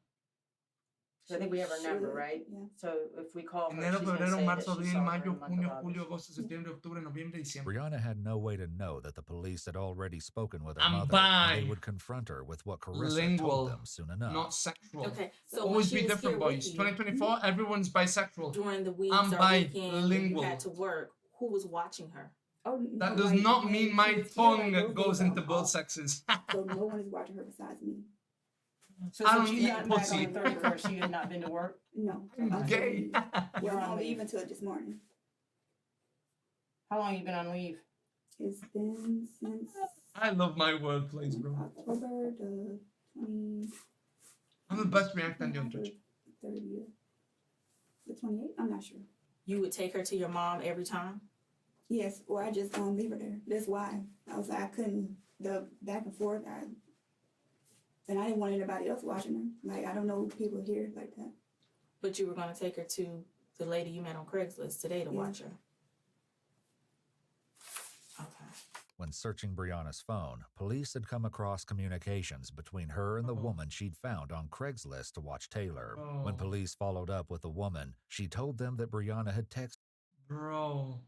So I think we have her number, right? Yeah. So if we call her, Enero, she's going to febrero, say that marzo, she abril, saw her mayo, in the month junio, of julio, August. agosto, septiembre, octubre, noviembre, diciembre. Brianna had no way to know that the police had already spoken with her I'm mother, and they would confront her with what Carissa Lingual, told them soon enough. not sexual. Okay, so Always when be she was different, here with boys. you, 2024, everyone's bisexual. during the weeks I'm or weekend when you bilingual. had to work, who was watching her? Oh, That no, does like, not when mean she my was here, tongue like, those goes days into I'm both off. sexes. So no one is watching her besides me. So I since don't she's eat gotten back pussy. on the 31st, she has not been to work? No. I'm gay. You're Well, on on leave. leave until this morning. How long have you been on leave? It's been since I love my wordplays, bro. October the 20. I'm the best reactor on Twitch. 30th. The 28th? I'm not sure. You would take her to your mom every time? Yes, or I just leave her there. That's why. I was like, I couldn't, the back and forth, and I didn't want anybody else watching her. Like, I don't know people here like that. But you were going to take her to the lady you met on Craigslist today to watch her? Okay. When searching Brianna's phone, police had come across communications between her and the woman she'd found on Craigslist to watch Taylor. When police followed up with the woman, she told them that Brianna had texted. Bro.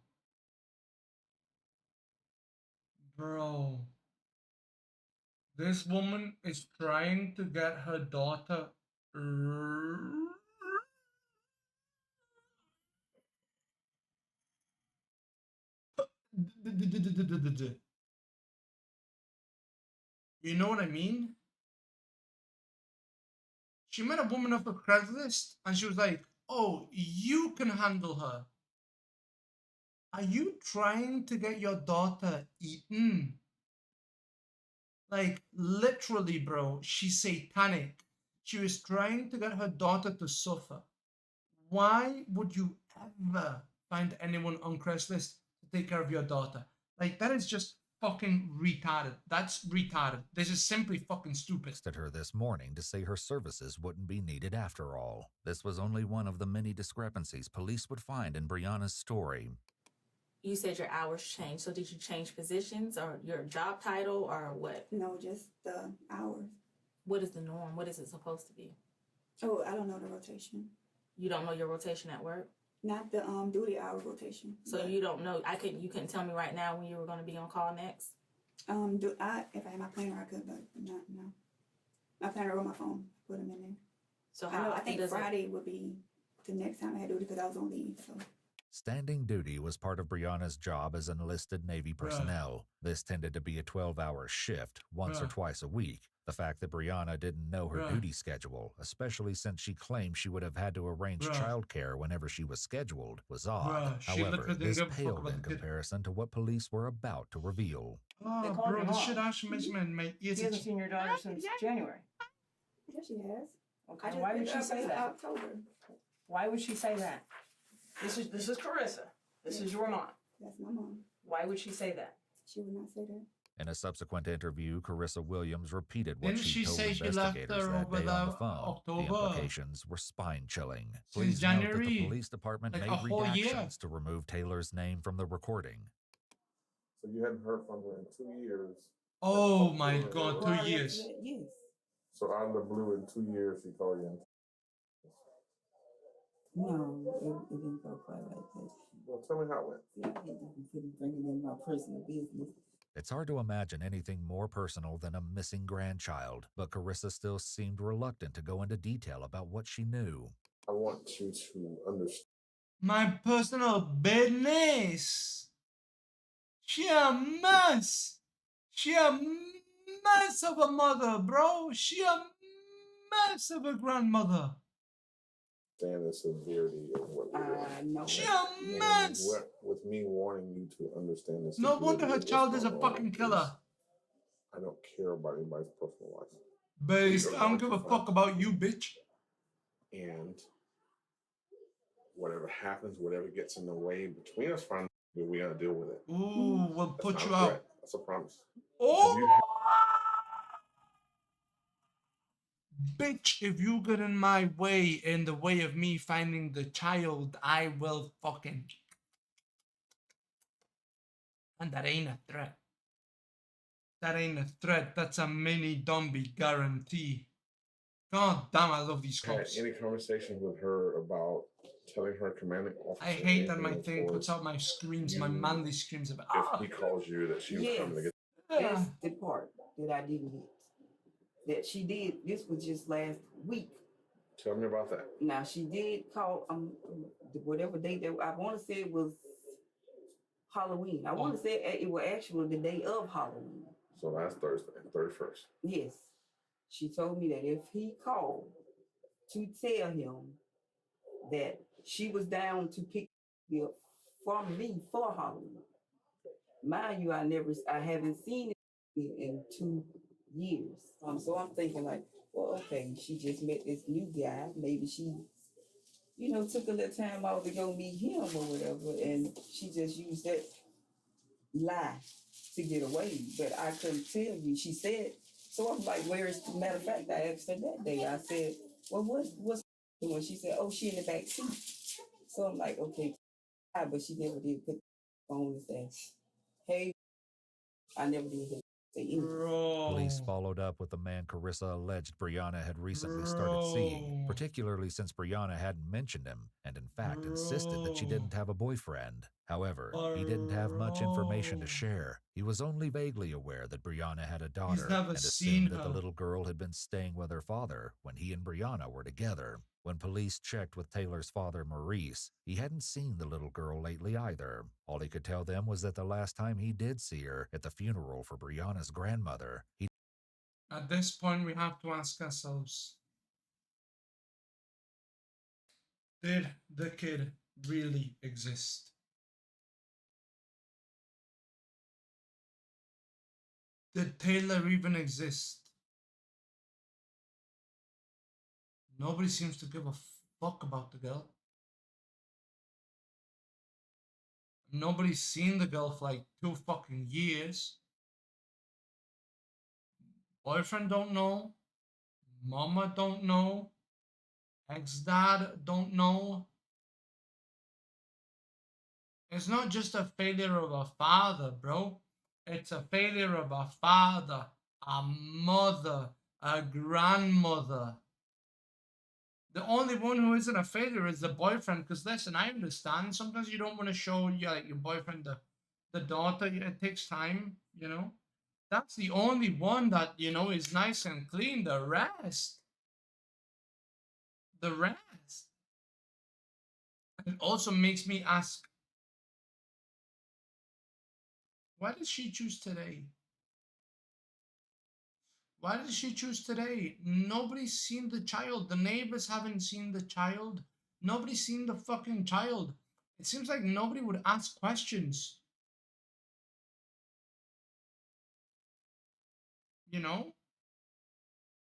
This woman is trying to get her daughter. You know what I mean? She met a woman off of Craigslist and she was like, oh, you can handle her. Are you trying to get your daughter eaten? Like, literally, bro, she's satanic. She was trying to get her daughter to suffer. Why would you ever find anyone on Craigslist to take care of your daughter? Like, that is just fucking retarded. That's retarded. This is simply fucking stupid. Texted her this morning to say her services wouldn't be needed after all. This was only one of the many discrepancies police would find in Brianna's story. You said your hours changed, so did you change positions or your job title or what? No, just the hours. What is the norm? What is it supposed to be? Oh, I don't know the rotation. You don't know your rotation at work? Not the duty hour rotation. So you don't know. You couldn't tell me right now when you were going to be on call next? If I had my planner, I could, but not now. My planner on my phone, put them in there. So I think Friday would be the next time I had duty because I was on leave. So. Standing duty was part of Brianna's job as enlisted Navy personnel. This tended to be a 12-hour shift, once or twice a week. The fact that Brianna didn't know her duty schedule, especially since she claimed she would have had to arrange childcare whenever she was scheduled, was odd. However, this paled in comparison to what police were about to reveal. Oh, bro, this shit actually makes my ears She hasn't seen your daughter since January. Yes, she has. Okay, why would she say that? October. Why would she say that? This is Carissa. This is your mom. That's my mom. Why would she say that? She would not say that. In a subsequent interview, Carissa Williams repeated what Didn't she told say she investigators left that day on the phone. October? The implications were spine-chilling. Since Please January, note that the police department like made a whole year. redactions to remove Taylor's name from the recording. So you hadn't heard from her in 2 years. Oh my God, 2 years. Yes. So out of the blue, in 2 years, she called you. No, it didn't go quite like that. Well, tell me how it went. Yeah, I didn't bring it in my personal business. It's hard to imagine anything more personal than a missing grandchild, but Carissa still seemed reluctant to go into detail about what she knew. I want you to understand. My personal business. She a mess. She a mess of a mother, bro. She a mess of a grandmother. Understand the severity of what you're doing. She a mess. With me wanting you to understand this. No wonder her child is a fucking killer. I don't care about anybody's personal life. Based, I don't give a fuck about you, bitch. And whatever happens, whatever gets in the way between us, finally, we're gonna deal with it. Ooh, we'll That's put not you a out. threat. That's a promise. Oh! Bitch, if you get in my way, in the way of me finding the child, I will fucking... And that ain't a threat. That ain't a threat. That's a MiniDonbeE guarantee. God damn, I love these cops. Had any conversation with her about telling her commanding officer? I hate that my thing puts out my screams, my manly screams of if he calls you that she was coming to get. That's the part that I didn't get. That she did. This was just last week. Tell me about that. Now she did call whatever day that I want to say it was Halloween. I want to say it was actually the day of Halloween. So last Thursday, 31st. Yes. She told me that if he called to tell him that she was down to pick me up from me for Halloween. Mind you, I haven't seen it in 2 years. So I'm thinking like, well, okay, she just met this new guy. Maybe she, took a little time out to go meet him or whatever, and she just used that lie to get away. But I couldn't tell you. She said, so I'm like, where is the matter of fact? I asked her that day. I said, well, what's doing? She said, oh, she in the back seat. So I'm like, okay, but she never did put the phone and say, hey, I never did say anything. Police followed up with the man Carissa alleged Brianna had recently started seeing, particularly since Brianna hadn't mentioned him and in fact insisted that she didn't have a boyfriend. However, he didn't have much information to share. He was only vaguely aware that Brianna had a daughter and assumed that the little girl had been staying with her father when he and Brianna were together. When police checked with Taylor's father, Maurice, he hadn't seen the little girl lately either. All he could tell them was that the last time he did see her at the funeral for Brianna's grandmother, At this point, we have to ask ourselves, did the kid really exist? Did Taylor even exist? Nobody seems to give a fuck about the girl. Nobody's seen the girl for like 2 fucking years. Boyfriend don't know. Mama don't know. Ex-dad don't know. It's not just a failure of a father, bro. It's a failure of a father, a mother, a grandmother. The only one who isn't a failure is the boyfriend. Because listen, I understand. Sometimes you don't want to show your boyfriend the daughter. It takes time, That's the only one that, is nice and clean. The rest. It also makes me ask, why did she choose today? Why did she choose today? Nobody's seen the child. The neighbors haven't seen the child. Nobody's seen the fucking child. It seems like nobody would ask questions.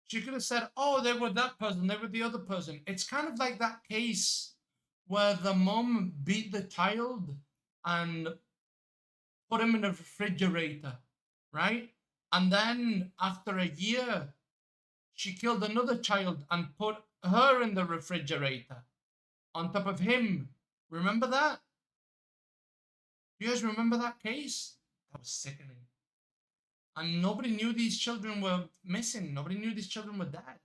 She could have said, oh, they were that person, they were the other person. It's kind of like that case where the mom beat the child and put him in a refrigerator, right? And then after a year, she killed another child and put her in the refrigerator on top of him. Remember that? You guys remember that case? That was sickening. And nobody knew these children were missing. Nobody knew these children were dead.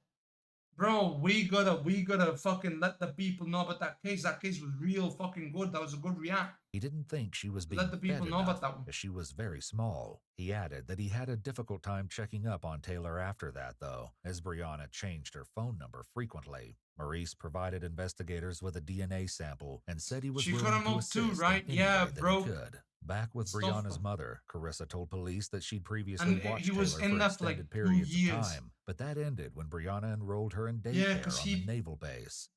Bro, we gotta fucking let the people know about that case. That case was real fucking good. That was a good react. He didn't think she was being Let the people fed know enough, about that one. as she was very small. He added that he had a difficult time checking up on Taylor after that, though, as Brianna changed her phone number frequently. Maurice provided investigators with a DNA sample and said he was She cut willing him to up assist too, right? in any Yeah, way that bro. he could. Back with Stuff Brianna's her. mother, Carissa told police that she'd previously And watched he was Taylor in for that for like extended 2 periods of years. time, but that ended when Brianna enrolled her in Yeah, daycare 'cause on the naval base.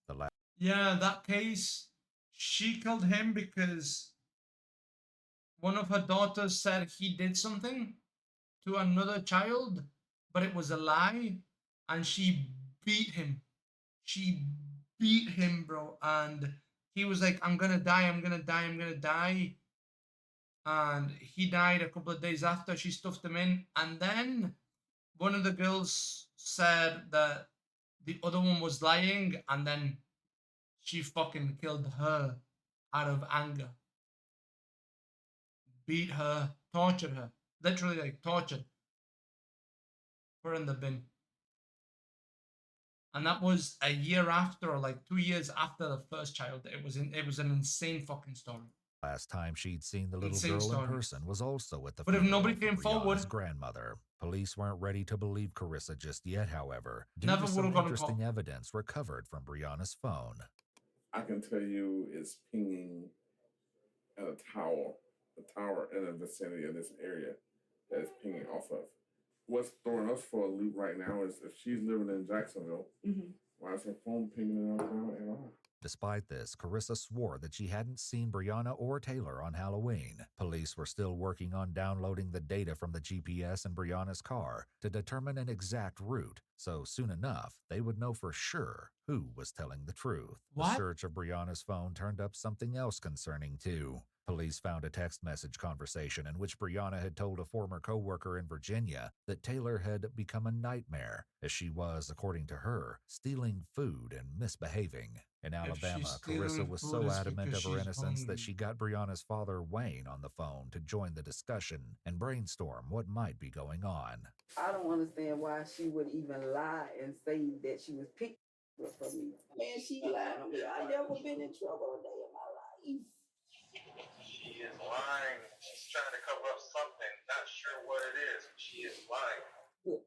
Yeah, that case, she killed him because one of her daughters said he did something to another child, but it was a lie, and she beat him. She beat him, bro, and he was like, I'm gonna die, I'm gonna die, I'm gonna die. And he died a couple of days after. She stuffed him in, and then one of the girls said that the other one was lying, and then she fucking killed her out of anger. Beat her, tortured her, literally like tortured. Put her in the bin. And that was a year after, or like 2 years after the first child. It was an insane fucking story. Last time she'd seen the little Insane girl story. in person was also at the But if funeral nobody for came forward- Brianna's grandmother. Police weren't ready to believe Carissa just yet, however, due Never to some would've gone to interesting court. evidence recovered from Brianna's phone. I can tell you it's pinging at a tower in the vicinity of this area that it's pinging off of. What's throwing us for a loop right now is if she's living in Jacksonville, why is her phone pinging in our town at all? Despite this, Carissa swore that she hadn't seen Brianna or Taylor on Halloween. Police were still working on downloading the data from the GPS in Brianna's car to determine an exact route, so soon enough, they would know for sure who was telling the truth. What? The search of Brianna's phone turned up something else concerning, too. Police found a text message conversation in which Brianna had told a former co-worker in Virginia that Taylor had become a nightmare, as she was, according to her, stealing food and misbehaving. In Alabama, Carissa was so adamant of her innocence that she got Brianna's father, Wayne, on the phone to join the discussion and brainstorm what might be going on. I don't understand why she would even lie and say that she was picked up from me. Man, she lied on me. I never been in trouble a day in my life. She is lying. She's trying to cover up something. Not sure what it is. She is lying.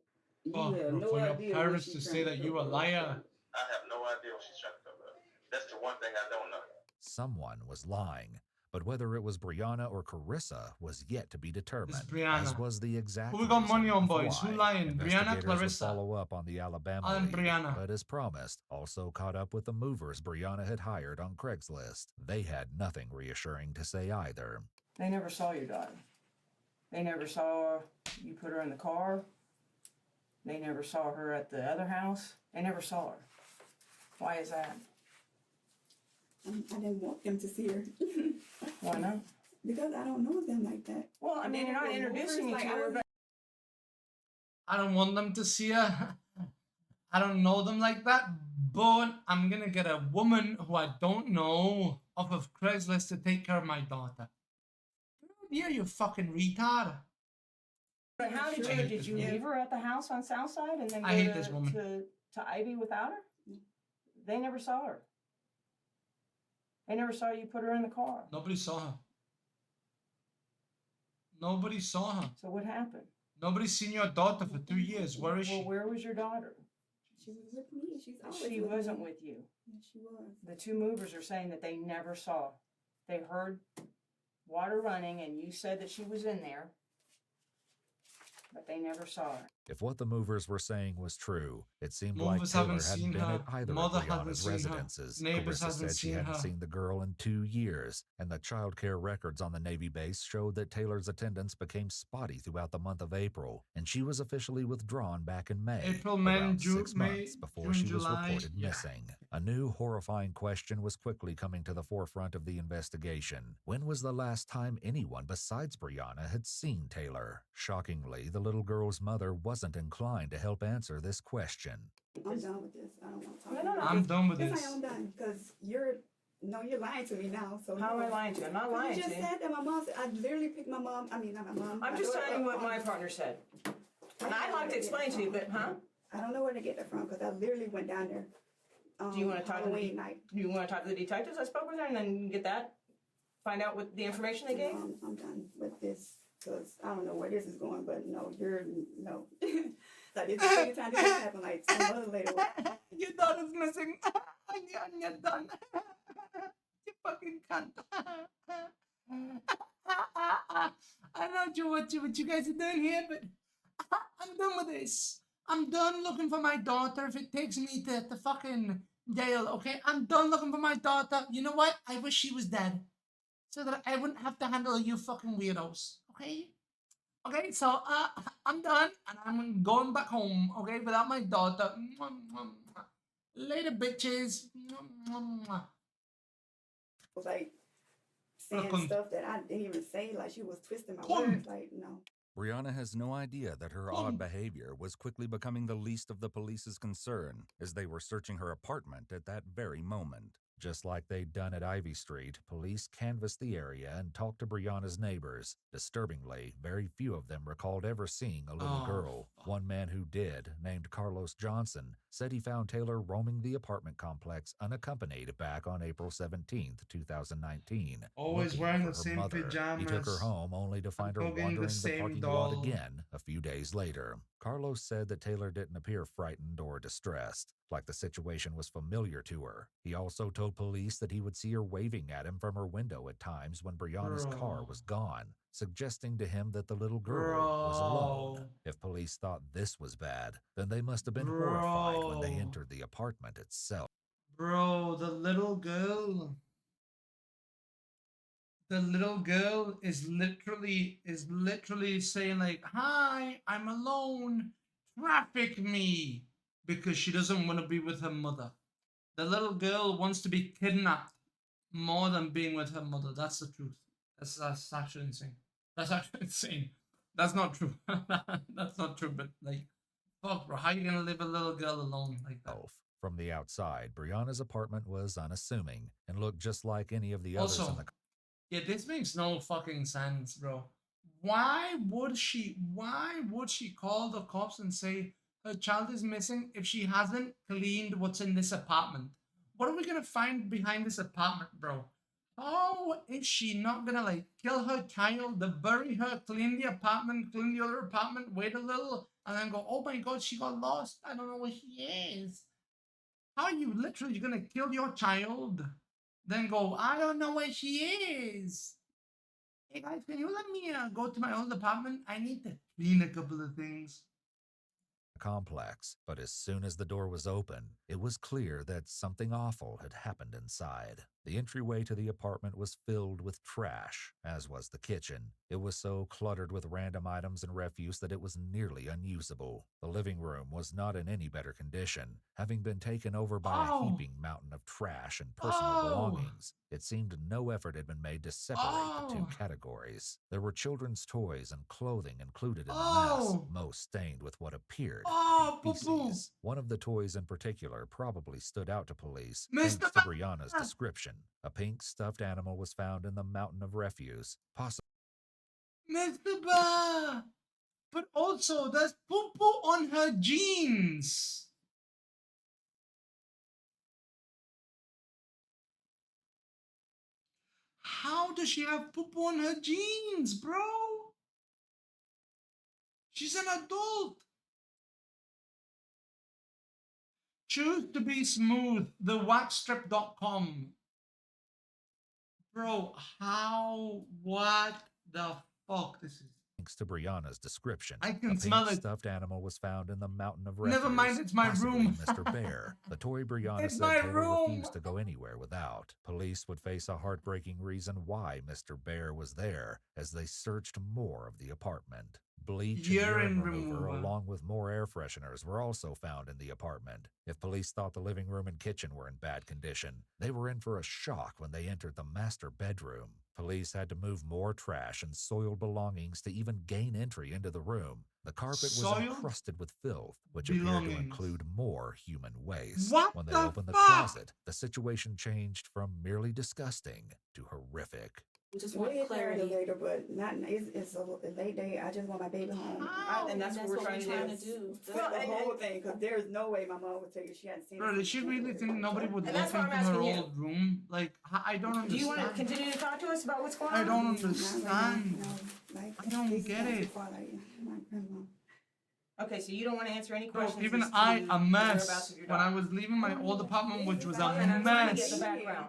Oh, bro, for your parents to say that you a liar. I have no idea what she's trying to cover up. That's the one thing I don't know. Someone was lying, but whether it was Brianna or Carissa was yet to be determined. It's Brianna. As was the exact Who we got money on, reason boys? why. Who lying? Brianna, Investigators would Clarissa? follow up on the Alabama And lead, Brianna. but as promised, also caught up with the movers Brianna had hired on Craigslist. They had nothing reassuring to say either. They never saw your daughter. They never saw you put her in the car. They never saw her at the other house. They never saw her. Why is that? I didn't want them to see her. Why not? Because I don't know them like that. Well, I mean, you're not introducing me to her, but I don't want them to see her. I don't know them like that, but I'm gonna get a woman who I don't know off of Craigslist to take care of my daughter. Yeah, you fucking retard. But how did I you hate this woman. leave her at the house on Southside and then I go hate this woman. to Ivy without her? They never saw her. They never saw you put her in the car. Nobody saw her. Nobody saw her. So what happened? Nobody's seen your daughter for 2 years. Where is Well, she? where was your daughter? She was with me. She's always She with wasn't me. with you. Yes, she was. The two movers are saying that they never saw. They heard water running and you said that she was in there, but they never saw her. If what the movers were saying was true, it seemed Movers like Taylor haven't hadn't seen been her. at either Mother of hasn't Brianna's seen her. residences. Neighbors Carissa hasn't said she seen hadn't her. seen the girl in 2 years, and the child care records on the Navy base showed that Taylor's attendance became spotty throughout the month of April, and she was officially withdrawn back in May, April, May, around June, 6 May, months before June, she was July. reported Yeah. missing. A new horrifying question was quickly coming to the forefront of the investigation. When was the last time anyone besides Brianna had seen Taylor? Shockingly, the little girl's mother wasn't inclined to help answer this question. I'm done with this. I don't want to talk. No. I'm done with Yes, this. I am done. Because you're lying to me now. So How am I lying to you? I'm not lying You to just you. said that my mom said, I literally picked my mom. I mean, not my mom. I'm my just daughter telling you up what my on- partner said. And I'd like to explain to you, but, huh? I don't know where to get that from because I literally went down there. Do you want to talk to Halloween night? Do you want to talk to the detectives I spoke with her and then get that? Find out what the information they gave? I'm done with this because I don't know where this is going, but no, no. Like, this is the second time this happened, like, some other lady. Your daughter's missing. You're done. You fucking cunt. I don't know what you guys are doing here, but I'm done with this. I'm done looking for my daughter if it takes me to the fucking jail, okay? I'm done looking for my daughter. You know what? I wish she was dead. So that I wouldn't have to handle you fucking weirdos, okay? Okay, so I'm done and I'm going back home, okay, without my daughter. Later, bitches. Was like saying stuff that I didn't even say, like she was twisting my words, like, no. Brianna has no idea that her odd behavior was quickly becoming the least of the police's concern as they were searching her apartment at that very moment. Just like they'd done at Ivy Street, police canvassed the area and talked to Brianna's neighbors. Disturbingly, very few of them recalled ever seeing a little girl. One man who did, named Carlos Johnson, said he found Taylor roaming the apartment complex unaccompanied back on April 17th, 2019. Always wearing the same pajamas. He took her home only to find her wandering the parking lot again a few days later. Carlos said that Taylor didn't appear frightened or distressed, like the situation was familiar to her. He also told police that he would see her waving at him from her window at times when Brianna's car was gone, suggesting to him that the little girl was alone. If police thought this was bad, then they must have been horrified when they entered the apartment itself. Bro, the little girl is literally saying like, "Hi, I'm alone. Traffic me," because she doesn't want to be with her mother. The little girl wants to be kidnapped more than being with her mother. That's the truth. That's actually insane. That's actually insane. That's not true. That's not true. But like, fuck, bro, how are you gonna leave a little girl alone like that? From the outside, Brianna's apartment was unassuming and looked just like any of the others in the. Yeah, this makes no fucking sense, bro. Why would she call the cops and say her child is missing if she hasn't cleaned what's in this apartment? What are we gonna find behind this apartment, bro? How is she not gonna like kill her child, bury her, clean the apartment, clean the other apartment, wait a little, and then go, oh my god, she got lost. I don't know where she is. How are you literally gonna kill your child? Then go, I don't know where she is. Hey guys, can you let me go to my old apartment? I need to clean a couple of things. Complex, but as soon as the door was open, it was clear that something awful had happened inside. The entryway to the apartment was filled with trash, as was the kitchen. It was so cluttered with random items and refuse that it was nearly unusable. The living room was not in any better condition, having been taken over by a heaping mountain of trash and personal belongings. It seemed no effort had been made to separate the two categories. There were children's toys and clothing included in the mess, most stained with what appeared to be feces. One of the toys in particular probably stood out to police, thanks to Brianna's description. A pink stuffed animal was found in the mountain of refuse, possibly. Mr. Ba! But also, there's poo-poo on her jeans. How does she have poo-poo on her jeans, bro? She's an adult. Choose to be smooth. TheWaxStrip.com. Bro, how? What the fuck? This is. Thanks to Brianna's description, I can a smell pink it. stuffed animal was found in the mountain of refuse. Never mind, it's my possibly room. Mr. Bear. The toy Brianna It's said my Taylor room. refused to go anywhere without. Police would face a heartbreaking reason why Mr. Bear was there as they searched more of the apartment. Bleach and urine remover, along with more air fresheners, were also found in the apartment. If police thought the living room and kitchen were in bad condition, they were in for a shock when they entered the master bedroom. Police had to move more trash and soiled belongings to even gain entry into the room. The carpet was encrusted with filth, which appeared to include more human waste. When they opened the closet, the situation changed from merely disgusting to horrific. We just want We'll clarity. later, but not. It's a late day. I just want my baby home. And that's what we're trying to do. That's the whole thing, because there's no way my mom would take it. She hadn't seen Bro, it. did she really think nobody would And look that's why into I'm her asking you. old room? Like, I don't understand. Do you want to continue to talk to us about what's going on? I don't understand. Like, I don't get it. My grandma. Okay, so you don't want to answer any Bro, questions. even as to I, a the whereabouts mess. of your When I daughter. was leaving my old apartment, which was a And I'm trying to get the mess. background.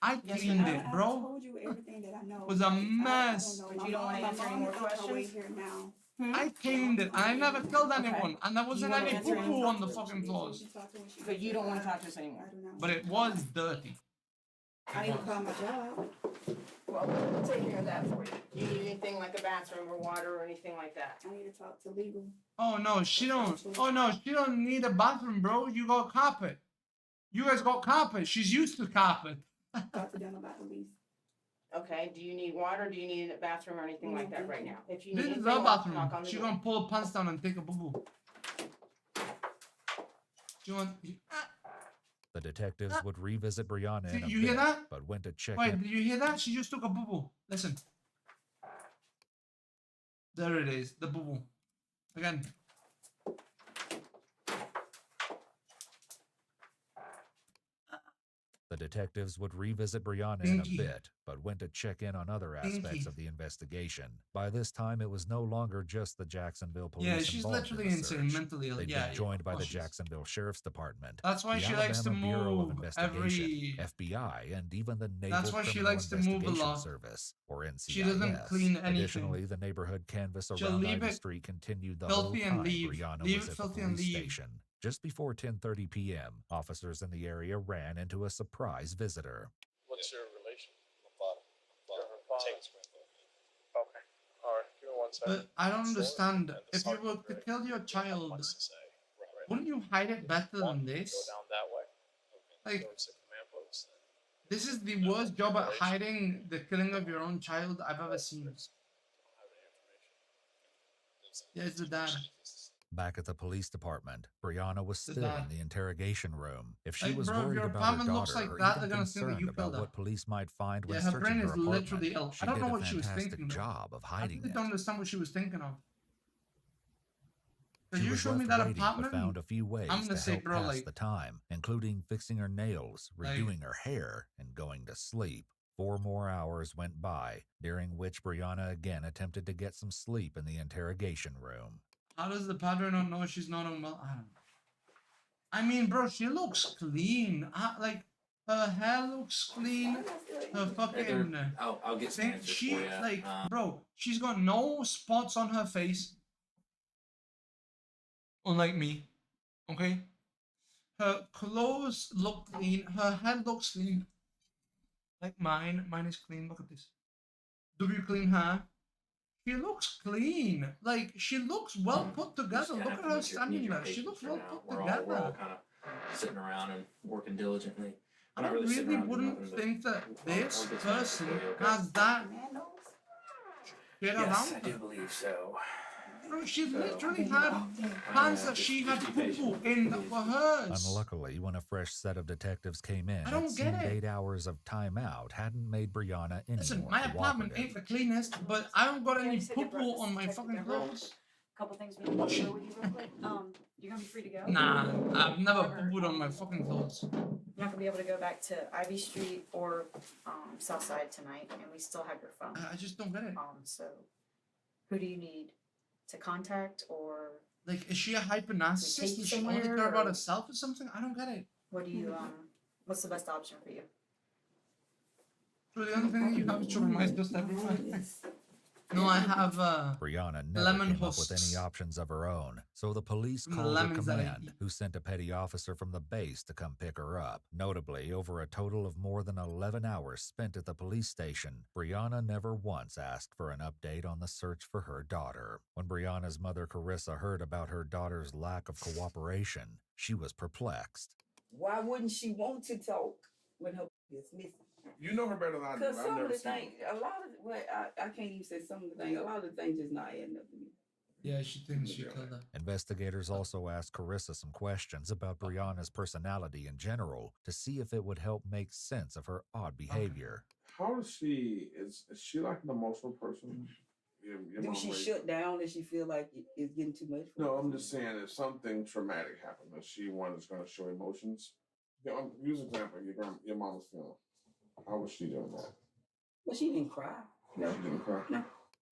I cleaned it, I bro. told you everything that I know. It was a mess. But you don't want to answer any more questions? Here now. I cleaned it. I never killed anyone. And there wasn't wanna any answer any poo-poo on the fucking floors. But you don't want to talk to us anymore. But it was dirty. I need to call my job. Well, we'll take care of that for you. Do you need anything like a bathroom or water or anything like that? I need to talk to legal. Oh no, she don't. Oh no, she don't need a bathroom, bro. You got carpet. You guys got carpet. She's used to carpet. Talk to them about the lease. Okay, do you need water? Do you need a bathroom or anything like that right now? If you need This is anything, her knock bathroom. on the She door. gonna pull her pants down and take a boo-boo. You want? The detectives would revisit Brianna See, in a you hear bit, that? but went to check Wait, in. did you hear that? She just took a boo-boo. Listen. There it is, the boo-boo. Again. The detectives would revisit Brianna in a Pinky. bit, but went to check in on other aspects Pinky. of the investigation. By this time, it was no longer just the Jacksonville police Yeah, she's involved in literally the insane, search. mentally ill. They'd Yeah, been joined by of the course she is. Jacksonville Sheriff's Department, That's why the she likes to Alabama Bureau of move Investigation, every... FBI, and even the Naval That's why she Criminal likes to move a Investigation lot. Service, or NCIS. She doesn't clean anything. Additionally, the neighborhood canvas She'll around leave Ivy it Street continued the whole filthy time and leave. Brianna Leave was it at the filthy and police leave. station. Just before 10:30 p.m., officers in the area ran into a surprise visitor. What's your relation? My father. Okay. All right. Give me 1 second. But I don't understand. If you were to kill your child, wouldn't you hide it better than this? Go down that way. Like, Go to command post. this is the worst job at hiding the killing of your own child I've ever seen. Yeah, it's the dad. Back at the police department, Brianna was The still dad. in the interrogation room. If she Like, was bro, if worried your about her apartment looks daughter like or that, even they're gonna think that you concerned killed about her. what police might find when Yeah, her searching brain her is apartment, literally ill. she I don't did know a what she was fantastic thinking, though. job of I hiding really it. don't understand what she was thinking of. If She you was show me left that waiting, but apartment, found a few ways I'm gonna to say, help bro, pass like, the time, including fixing her nails, Like- redoing her hair, and going to sleep. 4 more hours went by, during which Brianna again attempted to get some sleep in the interrogation room. how does the padre not know she's not unwell? I don't know. I mean, bro, she looks clean. Like, her hair looks clean. Her fucking... I'll get some thing, answers she, for you. like, bro, she's got no spots on her face. Unlike me. Okay? Her clothes look clean. Her head looks clean. Like mine. Mine is clean. Look at this. W clean hair. She looks clean. Like, she looks well put together. Look at her standing there. She looks well put We're all together. kind of sitting around and working diligently. I We're not really sitting around doing wouldn't nothing, but think that this I'll get some answers person for you, okay? has that shit Yes, around I do her. believe so. Bro, she So, literally had pants that she had poo-poo in that were hers. Unluckily, when a fresh set of detectives came in, I don't it get seemed it. 8 hours of timeout hadn't made Brianna any Listen, more my apartment cooperative. ain't the cleanest, but I don't got any poo-poo on my fucking clothes. Couple things we need to go over with you real quick. You're gonna be free to go. Nah, I've never poo-pooed on my fucking clothes. You're not gonna be able to go back to Ivy Street or Southside tonight, and we still have your phone. I just don't get it. So, who do you need to contact, or Like, is she a hyper take narcissist? you Does she only somewhere, care about or- herself or something? I don't get it. what do you what's the best option for you? So the only thing you have is to remind us everyone. No, I have Brianna never lemon came up with husks. any options of her own, so the police From the called her lemons that I command, eat. who sent a petty officer from the base to come pick her up. Notably, over a total of more than 11 hours spent at the police station, Brianna never once asked for an update on the search for her daughter. When Brianna's mother Carissa heard about her daughter's lack of cooperation, she was perplexed. Why wouldn't she want to talk when her is missing? You know her better than I do. Because I've some of never the seen her. things, a lot of, well, I can't even say some of the things, a lot of the things just not adding up to me. Yeah, she thinks she killed her. Investigators also asked Carissa some questions about Brianna's personality in general to see if it would help make sense of her odd behavior. How is she? Is she like an emotional person? Your Do mom she raised shut down if she feel like it's getting too much? No, I'm just saying if something traumatic happened, is she one that's going to show emotions? Yeah, use an example. Your mama's funeral. How was she doing that? But she didn't cry. No, she didn't cry. No.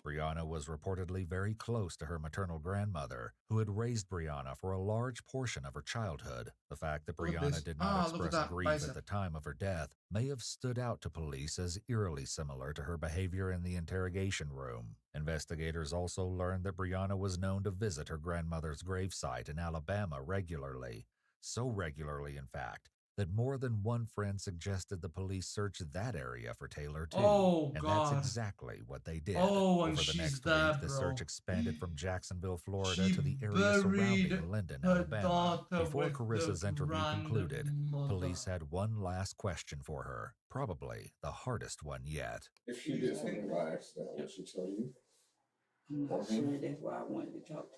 Brianna was reportedly very close to her maternal grandmother, who had raised Brianna for a large portion of her childhood. The fact that Look at Brianna this. did not Look at express that grief bicep. at the time of her death may have stood out to police as eerily similar to her behavior in the interrogation room. Investigators also learned that Brianna was known to visit her grandmother's gravesite in Alabama regularly. So regularly, in fact, that more than one friend suggested the police search that area for Taylor too. Oh, and God. that's exactly what they did. Oh, and Over the she's next there, week, the bro. search expanded from Jacksonville, Florida She to the area buried surrounding Linden, her Alabama. daughter Before with Carissa's the interview concluded, grandmother. police had one last question for her, probably the hardest one yet. If she did something by accident, would she tell you? I'm not sure. That's why I wanted to talk to her.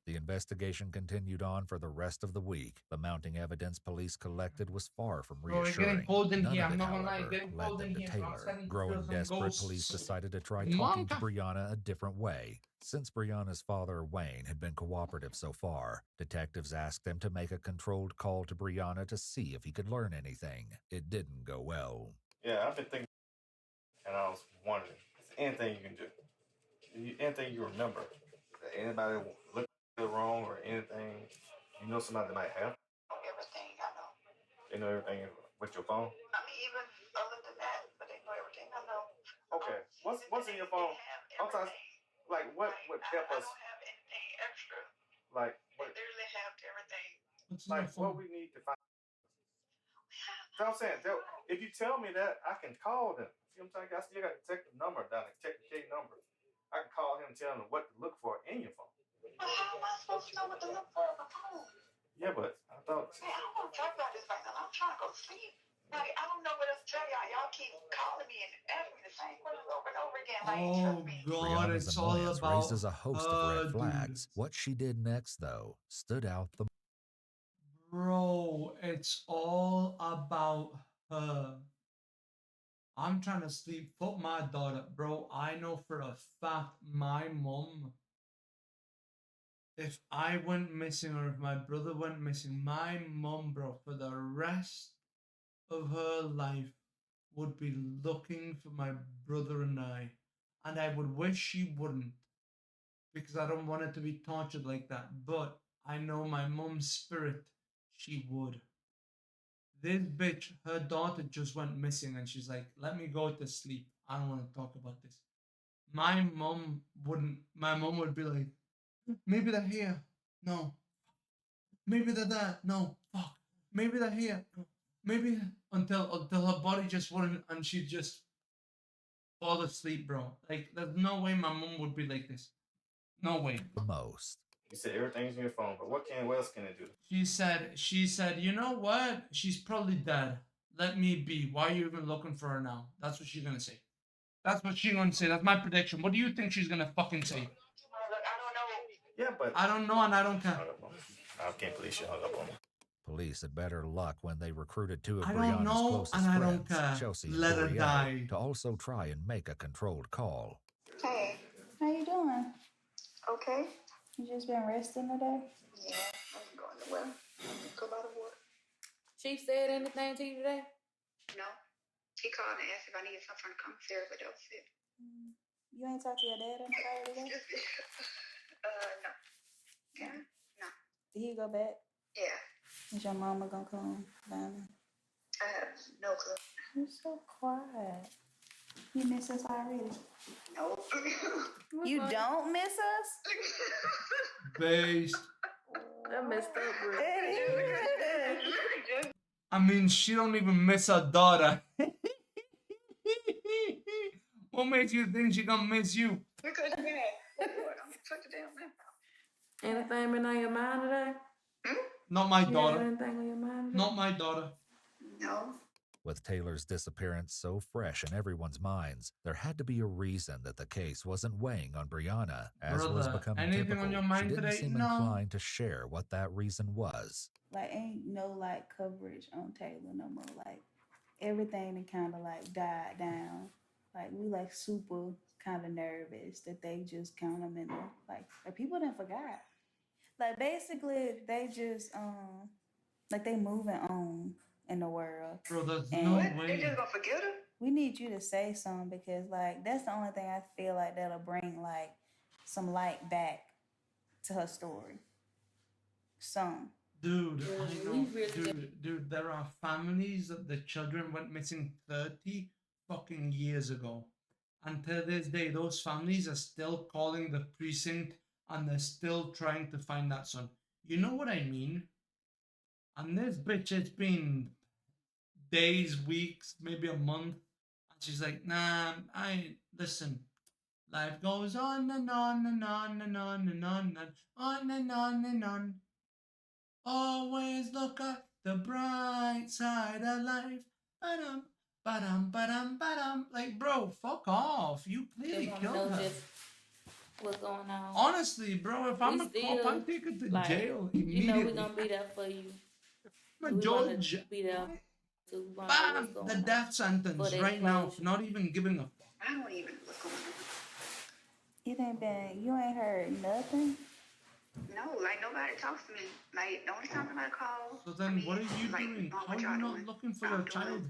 The investigation continued on for the rest of the week. The mounting evidence police collected was far from Bro, it's reassuring. getting cold in None here. of I'm it, not gonna lie, however, getting led cold them in to here, bro. I'm Taylor. starting to Growing feel some desperate, ghosts. police decided to try talking to Monica. Brianna a different way. Since Brianna's father, Wayne, had been cooperative so far, detectives asked them to make a controlled call to Brianna to see if he could learn anything. It didn't go well. Yeah, I've been thinking, and I was wondering, is there anything you can do? Anything you remember? That anybody look wrong or anything? You know somebody that might have? Everything I know. They know everything with your phone? I mean, even other than that, but they know everything I know. Okay. What's in your phone? Sometimes, like, what would help us? I don't have anything extra. Like, They literally have everything. What's in like your phone? what we need to find. You know what I'm saying? If you tell me that, I can call them. See what I'm saying? I still got to check the number down, check the K number. I can call him and tell him what to look for in your phone. Well, how am I supposed to know what to look for on my phone? Yeah, but I thought. Hey, I don't want to talk about this right now. I'm trying to go to sleep. Like, I don't know what else to tell y'all. Y'all keep calling me and asking me the same questions over and over again. Like, Oh, God, Brianna's it's all annoyance about raises a host of red dude. flags. What she did next, though, stood out the Bro, it's all about her. I'm trying to sleep. Fuck my daughter, bro. I know for a fact my mom, if I went missing or if my brother went missing, my mom, bro, for the rest of her life would be looking for my brother and I. And I would wish she wouldn't, because I don't want it to be tortured like that. But I know my mom's spirit, she would. This bitch, her daughter just went missing and she's like, let me go to sleep. I don't want to talk about this. My mom would be like, maybe they're here. No. Maybe they're there. No. Fuck. Maybe they're here. Maybe until her body just wouldn't, and she'd just fall asleep, bro. Like, there's no way my mom would be like this. No way. most. You said everything's in your phone, but what else can it do? She said, you know what? She's probably dead. Let me be. Why are you even looking for her now? That's what she's gonna say. That's what she's gonna say. That's my prediction. What do you think she's gonna fucking say? Yeah, but I don't know and I don't care. I can't believe she hung up on me. Police had better luck when they recruited two of I don't Brianna's know closest and I don't friends, care. Chelsea and Let her Dorielle, die. to also try and make a controlled call. Hey, how you doing? Okay. You just been resting today? Yeah, I'm going to well. Go by the work. Chief said anything to you today? No. He called and asked if I needed something from the commissary, but that was it. You ain't talked to your dad in the car today? No. Yeah? No. Did he go back? Yeah. Is your mama gonna come down there? I have no clue. You're so quiet. You miss us already? No. You don't miss us? Based. That messed up, bro. I mean, she don't even miss her daughter. What makes you think she gonna miss you? Because you been at what? I'm such a damn man. Anything been on your mind today? Not my You have daughter. anything on your mind today? Not my daughter. No. With Taylor's disappearance so fresh in everyone's minds, there had to be a reason that the case wasn't weighing on Brianna, as was Brother, becoming anything typical. on your mind She didn't today? seem No. inclined to share what that reason was. Like, ain't no, like, coverage on Taylor no more. Like, everything that kind of like died down. Like we like super kind of nervous that they just count them in the like people didn't forgot. Like basically they just like they moving on in the world. Bro, there's And no What? They way. just gonna forget her? we need you to say something because like that's the only thing I feel like that'll bring like some light back to her story. Some. Dude, Yeah, I we know. really Dude, there are families that the children went missing 30 fucking years ago. And to this day, those families are still calling the precinct and they're still trying to find that son. You know what I mean? And this bitch, it's been days, weeks, maybe a month. And she's like, nah, listen, life goes on and on and on and on and on and on and on and on. Always look at the bright side of life. Ba-dum, ba-dum, ba-dum, ba-dum. Like, bro, fuck off. You clearly killed her. What's going on? Honestly, bro, if I'm a cop, I'm taking to jail immediately. You know we're gonna be there for you. I'm a judge. Be there. So we wanna know Bam! what's going The on. death sentence right now for not even giving a I don't even what's going on. It ain't been, you ain't heard nothing? No, like nobody talks to me. Like the only time somebody calls. So then what are you doing? How are you not looking for your child?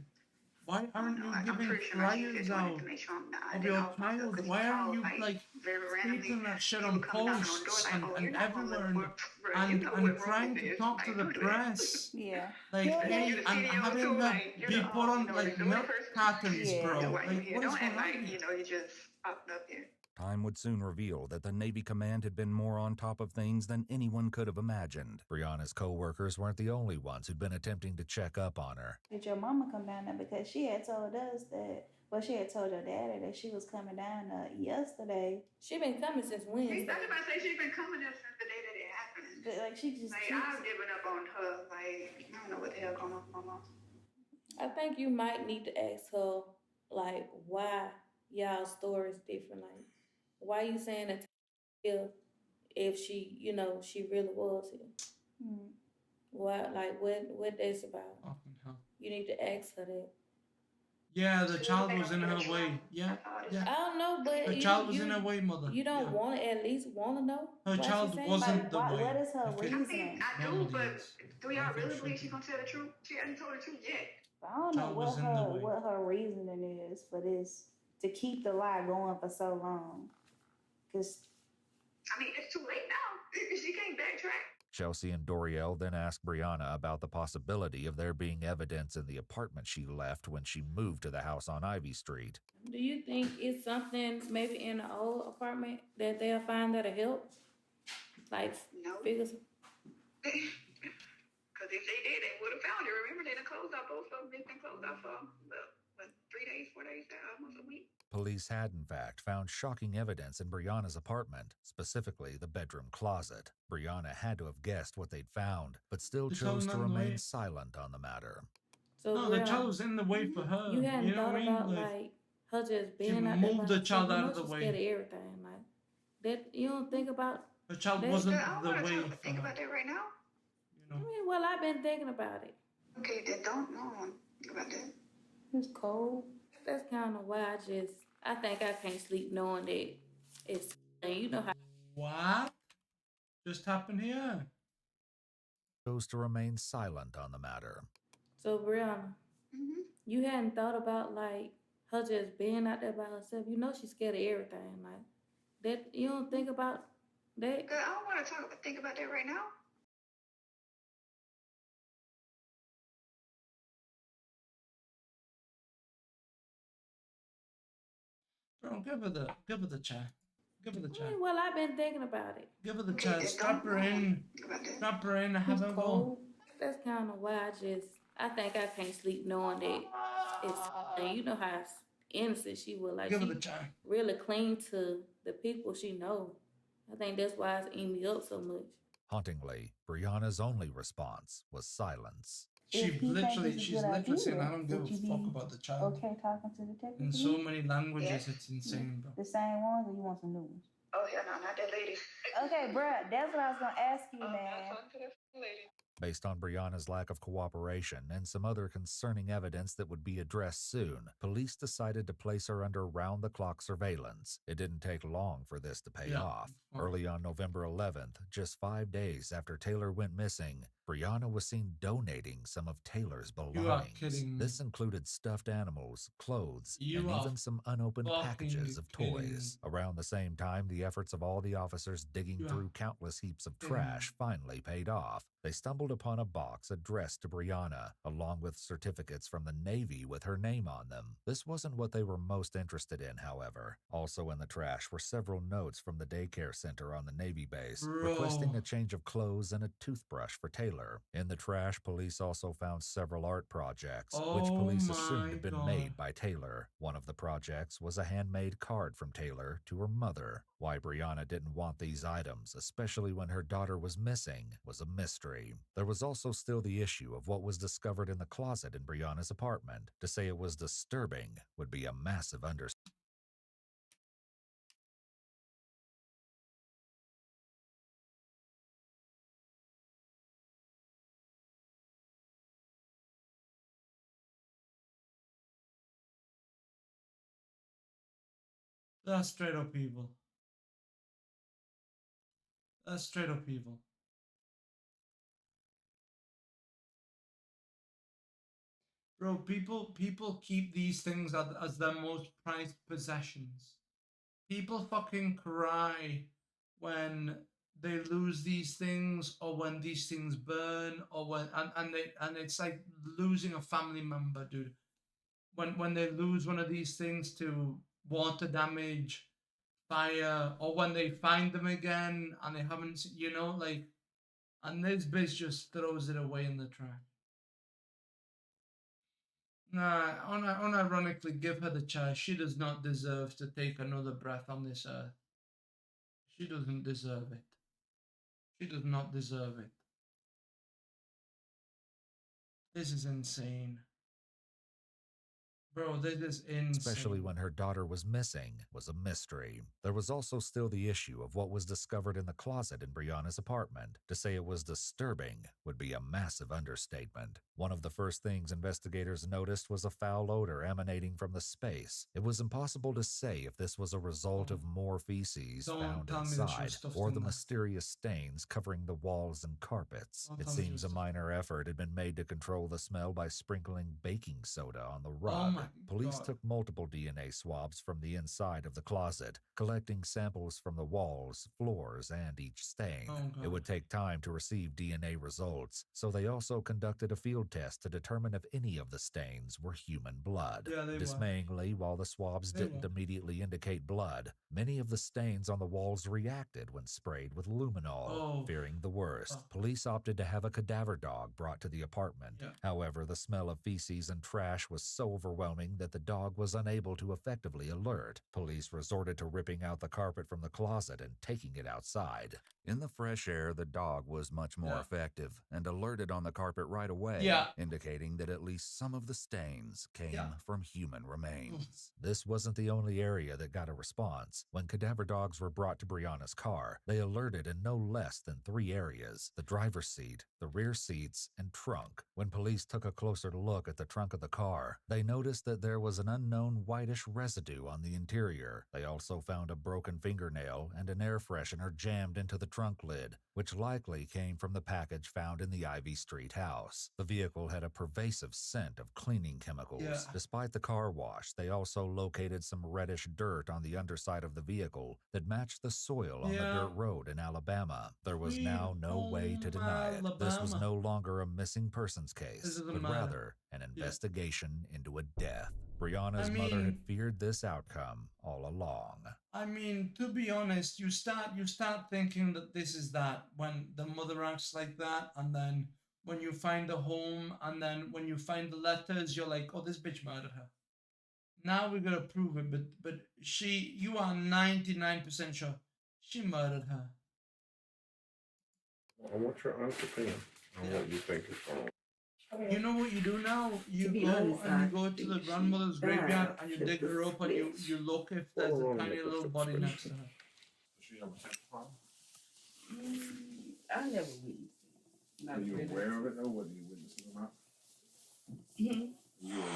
Why aren't you giving flyers out of your child? Why aren't you like stating that shit on posts and everywhere and trying to talk to the press? Yeah. Like, hey, and having her be put on like milk cartons, bro. Like, what is going on? You just popped up here. Time would soon reveal that the Navy command had been more on top of things than anyone could have imagined. Brianna's co-workers weren't the only ones who'd been attempting to check up on her. Did your mama come down there? Because she had told us that, well, she had told your daddy that she was coming down yesterday. She been coming since Wednesday. That's about to say she's been coming there since the day that it happened. But like she just like I've given up on her. Like I don't know what the hell going on with my mom. I think you might need to ask her like why y'all story's different. Like why you saying that if she, you know, she really was here? Why, like, what that's about? Fucking hell. You need to ask her that. Yeah, the child was in her way. Yeah. I don't know, but the child was in her way, mother. You don't want to at least want to know. Her child wasn't the way. What is her reasoning? I do, but do y'all really believe she's gonna tell the truth? She hasn't told the truth yet. I don't know what her reasoning is for this to keep the lie going for so long. Cause I mean, it's too late now. She can't backtrack. Chelsea and Doriel then asked Brianna about the possibility of there being evidence in the apartment she left when she moved to the house on Ivy Street. Do you think it's something maybe in the old apartment that they'll find that'll help? Like, no. Figures? Because if they did, they would have found it. Remember, they done closed out both of them. They've been closed out for 3 days, 4 days, almost a week. Police had, in fact, found shocking evidence in Brianna's apartment, specifically the bedroom closet. Brianna had to have guessed what they'd found, but still chose to remain silent on the matter. So no, the child was in the way for her. You hadn't know thought what I mean? about like her just being out moved the child out of the she's way. scared of everything. Like that, you don't think about. The child wasn't the way for her. Think about that right now. I mean, well, I've been thinking about it. Okay, then don't think about that. It's cold. That's kind of why I think I can't sleep knowing that it's, and you know how. What just happened here? Chose to remain silent on the matter. So, Brianna, you hadn't thought about like her just being out there by herself. You know she's scared of everything. Like that, you don't think about that. I don't want to think about that right now. Bro, give her the chair. Give her the chair. Well, I've been thinking about it. Give her the chair. Strap her in. Strap her in. Have her go. That's kind of why I think I can't sleep knowing that it's, and you know how innocent she was. Like, give her she the chair. Really cling to the people she know. I think that's why it's eating me up so much. Hauntingly, Brianna's only response was silence. She's literally saying, I don't give a fuck about the child. Okay, talking to the detective. In so many languages, it's insane, bro. The same ones, or you want some new ones? Oh, hell no, not that lady. Okay, bruh, that's what I was gonna ask you, man. Based on Brianna's lack of cooperation and some other concerning evidence that would be addressed soon, police decided to place her under round-the-clock surveillance. It didn't take long for this to pay off. Early on November 11th, just 5 days after Taylor went missing, Brianna was seen donating some of Taylor's belongings. You are kidding me. This included stuffed animals, clothes, You and are even some unopened packages of kidding toys. Around the same time, the efforts of all the officers digging You are through countless heaps of kidding trash finally paid off. They stumbled upon a box addressed to Brianna, along with certificates from the Navy with her name on them. This wasn't what they were most interested in, however. Also in the trash were several notes from the daycare center on the Navy base, requesting a change of clothes and a toothbrush for Taylor. In the trash, police also found several art projects, which police assumed had been made by Taylor. One of the projects was a handmade card from Taylor to her mother. Why Brianna didn't want these items, especially when her daughter was missing, was a mystery. There was also still the issue of what was discovered in the closet in Brianna's apartment. To say it was disturbing would be a massive understatement. That's straight up evil. That's straight up evil. Bro, people keep these things as their most prized possessions. People fucking cry when they lose these things, or when these things burn, or when and it's like losing a family member, dude. When they lose one of these things to water damage, fire, or when they find them again and they haven't, you know, like, and this bitch just throws it away in the trash. Nah, unironically, give her the choice. She does not deserve to take another breath on this earth. She doesn't deserve it. She does not deserve it. This is insane. Bro, this is insane. Especially when her daughter was missing, was a mystery. There was also still the issue of what was discovered in the closet in Brianna's apartment. To say it was disturbing would be a massive understatement. One of the first things investigators noticed was a foul odor emanating from the space. It was impossible to say if this was a result of more feces found inside, or the mysterious stains covering the walls and carpets. It seems a minor effort had been made to control the smell by sprinkling baking soda on the rug. Police took multiple DNA swabs from the inside of the closet, collecting samples from the walls, floors, and each stain. It would take time to receive DNA results, so they also conducted a field test to determine if any of the stains were human blood. Dismayingly, while the swabs didn't immediately indicate blood, many of the stains on the walls reacted when sprayed with luminol. Fearing the worst, police opted to have a cadaver dog brought to the apartment. However, the smell of feces and trash was so overwhelming that the dog was unable to effectively alert. Police resorted to ripping out the carpet from the closet and taking it outside. In the fresh air, the dog was much more effective and alerted on the carpet right away, indicating that at least some of the stains came from human remains. This wasn't the only area that got a response. When cadaver dogs were brought to Brianna's car, they alerted in no less than 3 areas: the driver's seat, the rear seats, and trunk. When police took a closer look at the trunk of the car, they noticed that there was an unknown whitish residue on the interior. They also found a broken fingernail and an air freshener jammed into the trunk lid, which likely came from the package found in the Ivy Street house. The vehicle had a pervasive scent of cleaning chemicals. Despite the car wash, they also located some reddish dirt on the underside of the vehicle that matched the soil on the dirt road in Alabama. There was now no way to deny it. This was no longer a missing persons case, but rather an investigation into a death. Brianna's mother had feared this outcome all along. I mean, to be honest, you start thinking that this is that when the mother acts like that, and then when you find the home, and then when you find the letters, you're like, oh, this bitch murdered her. Now we gotta prove it, but you are 99% sure she murdered her. I want your honest opinion on what you think is wrong. You know what you do now? You go to the grandmother's graveyard and you dig her up and you look if there's a tiny little body next to her. I never witnessed it. Are you aware of it though? Whether you witnessed it or not? You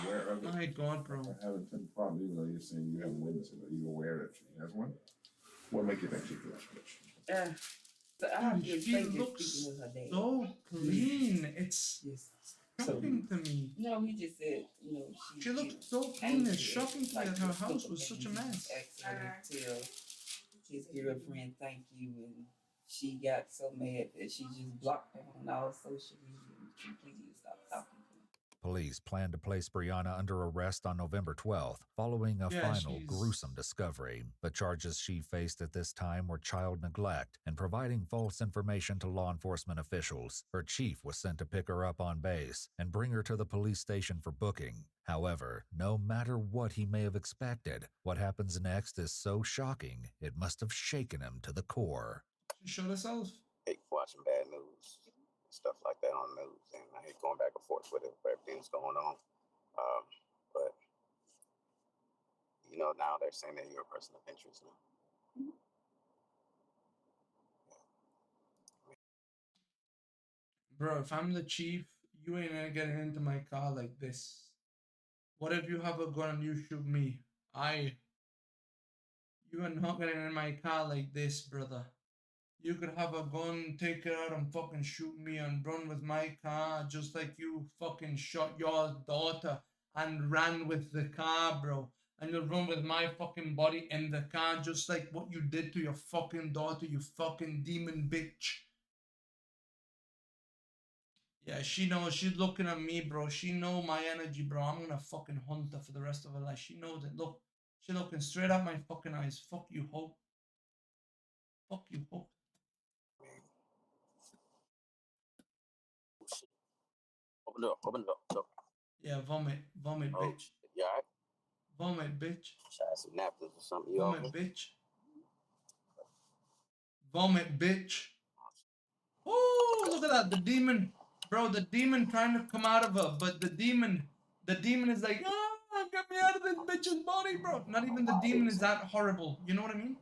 aware of it? My God, bro. I haven't been problem, even though you're saying you haven't witnessed it. Are you aware that she has one? What makes you think she feels rich? Dude, she looks so clean. It's shocking to me. No, he just said, you know, She looks so clean. It's shocking to me that her house was such a mess. Tell his girlfriend thank you, and she got so mad that she just blocked him on all social media and completely stopped talking to him. Police plan to place Brianna under arrest on November 12th, following a final gruesome discovery. The charges she faced at this time were child neglect and providing false information to law enforcement officials. Her chief was sent to pick her up on base and bring her to the police station for booking. However, no matter what he may have expected, what happens next is so shocking, it must have shaken him to the core. She shot herself? I hate watching bad news, stuff like that on the news, and I hate going back and forth with it for everything that's going on. But you know, now they're saying that you're a person of interest now. Bro, if I'm the chief, you ain't gonna get into my car like this. What if you have a gun and you shoot me? You are not getting in my car like this, brother. You could have a gun, take it out and fucking shoot me and run with my car just like you fucking shot your daughter and ran with the car, bro. And you'll run with my fucking body in the car just like what you did to your fucking daughter, you fucking demon bitch. Yeah, she knows. She's looking at me, bro. She know my energy, bro. I'm gonna fucking hunt her for the rest of her life. She knows it. Look, she's looking straight at my fucking eyes. Fuck you, Hope. Fuck you, Hope. Open the door. Open the door. Yeah, vomit. Vomit, Oh, bitch. you alright? Vomit, bitch. Try some napkins or something. You Vomit, bitch. Vomit, bitch. Oh, look at that. The demon. Bro, the demon trying to come out of her, but the demon is like, get me out of this bitch's body, bro. Not even the demon is that horrible. You know what I mean?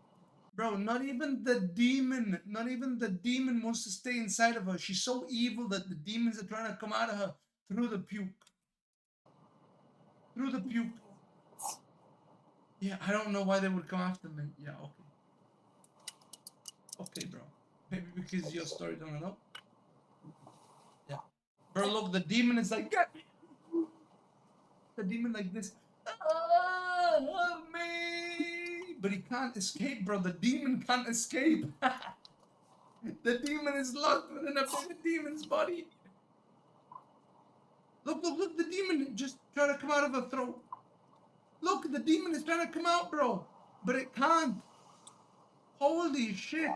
Bro, not even the demon wants to stay inside of her. She's so evil that the demons are trying to come out of her through the puke. Through the puke. Yeah, I don't know why they would come after me. Yeah, okay. Okay, bro. Maybe because your story don't know. Yeah. Bro, look, the demon is like, get me. The demon like this. Help me. But he can't escape, bro. The demon can't escape. The demon is locked within a bigger demon's body. Look, look, look. The demon just trying to come out of her throat. Look, the demon is trying to come out, bro. But it can't. Holy shit.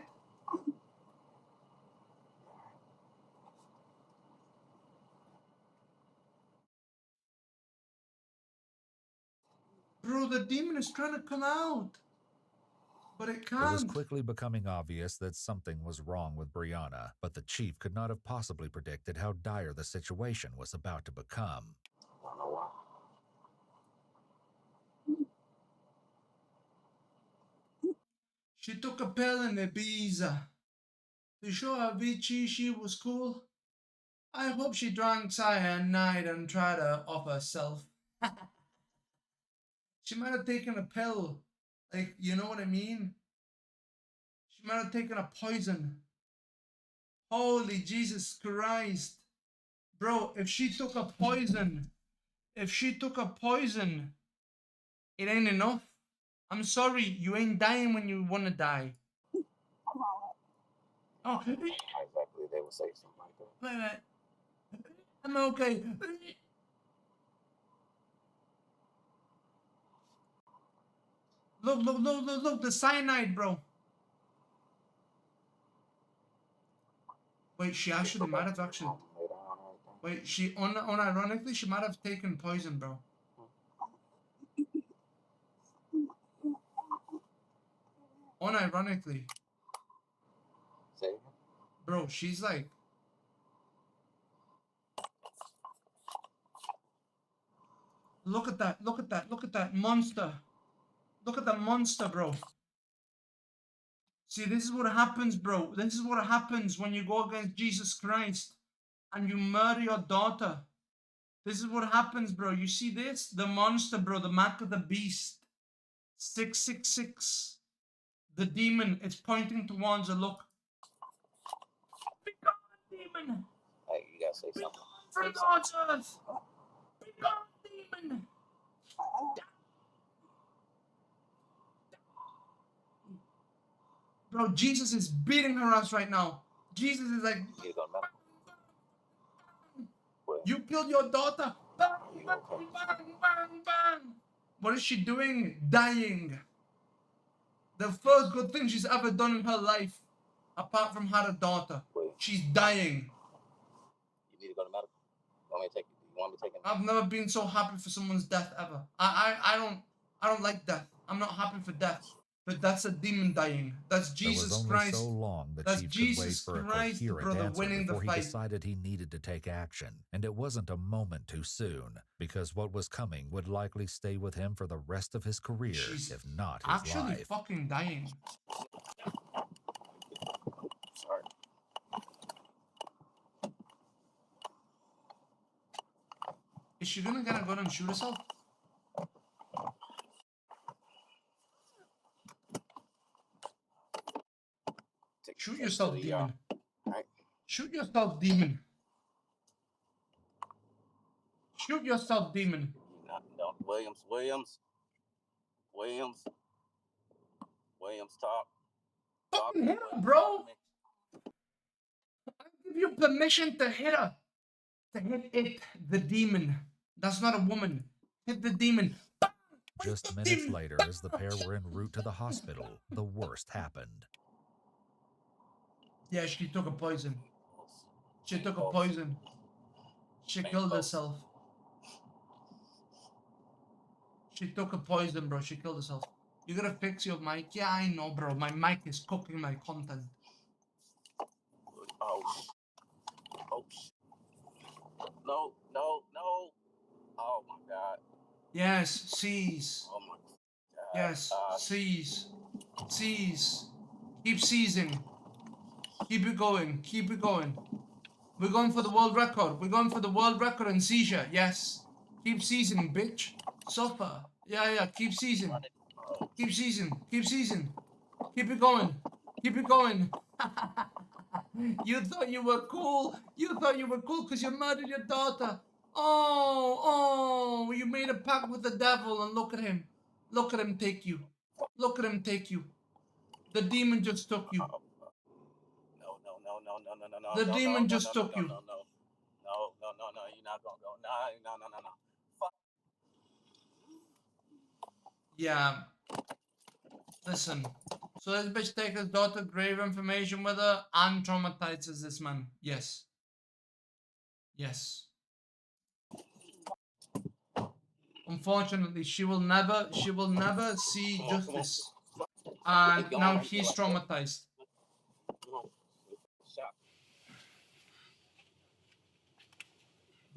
Bro, the demon is trying to come out. But it can't. It was quickly becoming obvious that something was wrong with Brianna, but the chief could not have possibly predicted how dire the situation was about to become. I don't know why. She took a pill in Ibiza. To show Avicii she was cool. I hope she drank cyanide and tried to off herself. She might have taken a pill. Like, you know what I mean? She might have taken a poison. Holy Jesus Christ. Bro, if she took a poison, it ain't enough. I'm sorry, you ain't dying when you want to die. Oh, Exactly, they would say something like that. wait. I'm okay. Look, the cyanide, bro. Wait, she actually might have actually. Wait, she unironically, she might have taken poison, bro. Unironically. Bro, she's like. Look at that monster. Look at that monster, bro. See, this is what happens, bro. This is what happens when you go against Jesus Christ. and you murder your daughter. This is what happens, bro. You see this? The monster, bro. The mark of the beast. 666. The demon. It's pointing towards her. Look. Be gone, demon. Hey, you gotta say something. From God's earth. Be gone, demon. Bro, Jesus is beating her ass right now. Jesus is like, you killed your daughter. Bang, bang, bang, bang, bang. What is she doing? Dying. The first good thing she's ever done in her life, apart from had a daughter. She's dying. You need to go to medical. Want me to take you? You want me to take you? I've never been so happy for someone's death ever. I don't like death. I'm not happy for death. But that's a demon dying. That's Jesus Christ. So long that that's Chief Jesus could wait for Christ, a coherent brother, answer winning the before fight. he decided he needed to take action. And it wasn't a moment too soon, because what was coming would likely stay with him for the rest of his career, if not his actually life. Fucking dying. Sorry. Is she gonna get a gun and shoot herself? Shoot yourself, demon. Shoot yourself, demon. Shoot yourself, demon. No, Williams, talk. Fucking hit her, bro. I give you permission to hit her. To hit it, the demon. That's not a woman. Hit the demon. Just minutes later, as the pair were en route to the hospital, the worst happened. Yeah, she took a poison. She took a poison. She killed herself. She took a poison, bro. She killed herself. You gotta fix your mic. Yeah, I know, bro. My mic is cooking my content. Oh, no. Oh my God. Yes, seize. Oh my God. Yes, seize. Seize. Keep seizing. Keep it going. Keep it going. We're going for the world record. We're going for the world record in seizure. Yes. Keep seizing, bitch. Suffer. Yeah. Keep seizing. Keep seizing. Keep seizing. Keep it going. Keep it going. You thought you were cool. You thought you were cool because you murdered your daughter. Oh, you made a pact with the devil, and look at him. Look at him take you. Look at him take you. The demon just took you. No. The demon just took you. No. You're not gonna go. No. Fuck. Yeah. Listen. So this bitch takes his daughter grave information with her and traumatizes this man. Yes. Yes. Unfortunately, she will never see justice. And now he's traumatized.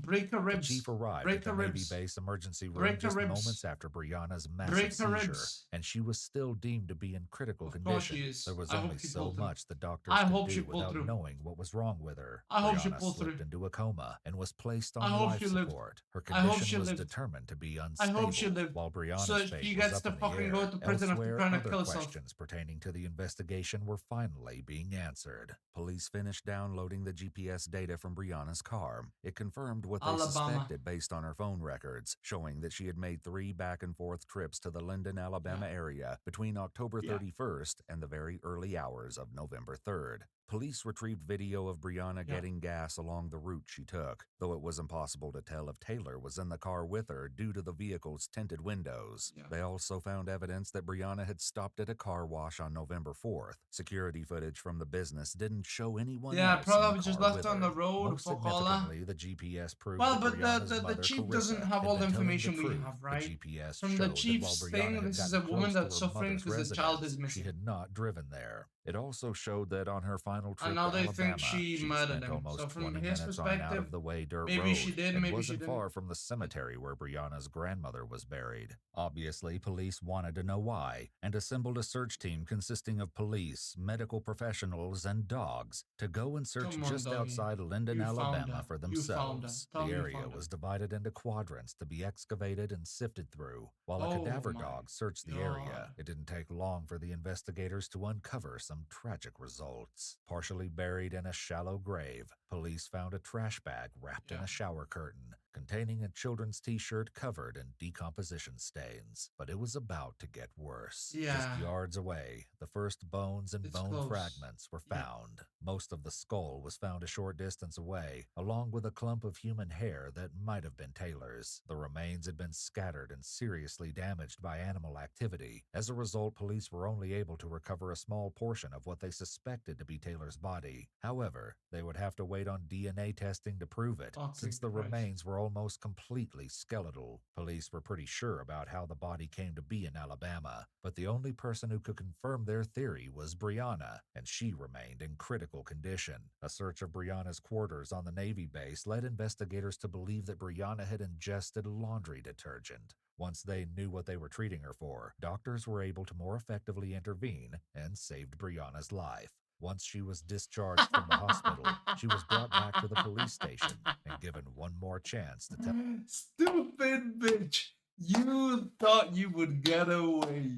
Break her ribs. The chief arrived Break at the her Navy ribs. base emergency room Break her just ribs. moments after Brianna's Break massive her seizure, ribs. and she was still deemed to be in critical Of course condition. she is. There was I hope only she so pulled through. much the doctors I could hope she do pulled without through. knowing what was wrong with her. I hope she Brianna pulled slipped through. into a coma and was placed on I hope life she lived. support. Her I hope she condition was lived. determined to be I unstable. hope she lived. While Brianna's So fate she was gets up to in the fucking air. go to prison after Elsewhere, trying to other kill herself. questions pertaining to the investigation were finally being answered. Police finished downloading the GPS data from Brianna's car. It confirmed what they Alabama. suspected based on her phone records, showing that she had made 3 back-and-forth trips to the Linden, Alabama area between October 31st and the very early hours of November 3rd. Police retrieved video of Brianna getting gas along the route she took, though it was impossible to tell if Taylor was in the car with her due to the vehicle's tinted windows. They also found evidence that Brianna had stopped at a car wash on November 4th. Security footage from the business didn't show anyone Yeah, else probably in the just car left with on her. the road. Most Fuck all that. significantly, the GPS proved Well, that but Brianna's the mother, chief Carissa, doesn't have had all the been telling information we truth. have, right? The GPS From the showed that chief's while Brianna thing, had this is gotten a woman close to that's her suffering mother's because the child is residence, she missing. had not driven there. It also showed that on her final final trip And now to they Alabama, think she she'd murdered spent him. almost So from 20 his minutes on an perspective, out-of-the-way dirt maybe road she did, and maybe she wasn't didn't. far from the cemetery where Brianna's grandmother was buried. Obviously, police wanted to know why and assembled a search team consisting of police, medical professionals, and dogs to go and search Come on, just doggy. outside Linden, You found Alabama her. for You found her. themselves. Tell The me you area found her. was divided into quadrants to be excavated and sifted through, while a Oh cadaver my dog searched the God. area. It didn't take long for the investigators to uncover some tragic results. Partially buried in a shallow grave, police found a trash bag wrapped in a shower curtain containing a children's t-shirt covered in decomposition stains. But it was about to get worse. Yeah. Just yards away, the first bones and It's bone close. fragments were Yeah. found. Most of the skull was found a short distance away, along with a clump of human hair that might have been Taylor's. The remains had been scattered and seriously damaged by animal activity. As a result, police were only able to recover a small portion of what they suspected to be Taylor's body. However, they would have to wait on DNA testing to prove it, since the remains were almost completely skeletal. Police were pretty sure about how the body came to be in Alabama, but the only person who could confirm their theory was Brianna, and she remained in critical condition. A search of Brianna's quarters on the Navy base led investigators to believe that Brianna had ingested laundry detergent. Once they knew what they were treating her for, doctors were able to more effectively intervene and saved Brianna's life. Once she was discharged from the hospital, she was brought back to the police station and given one more chance to tell. Stupid bitch. You thought you would get away.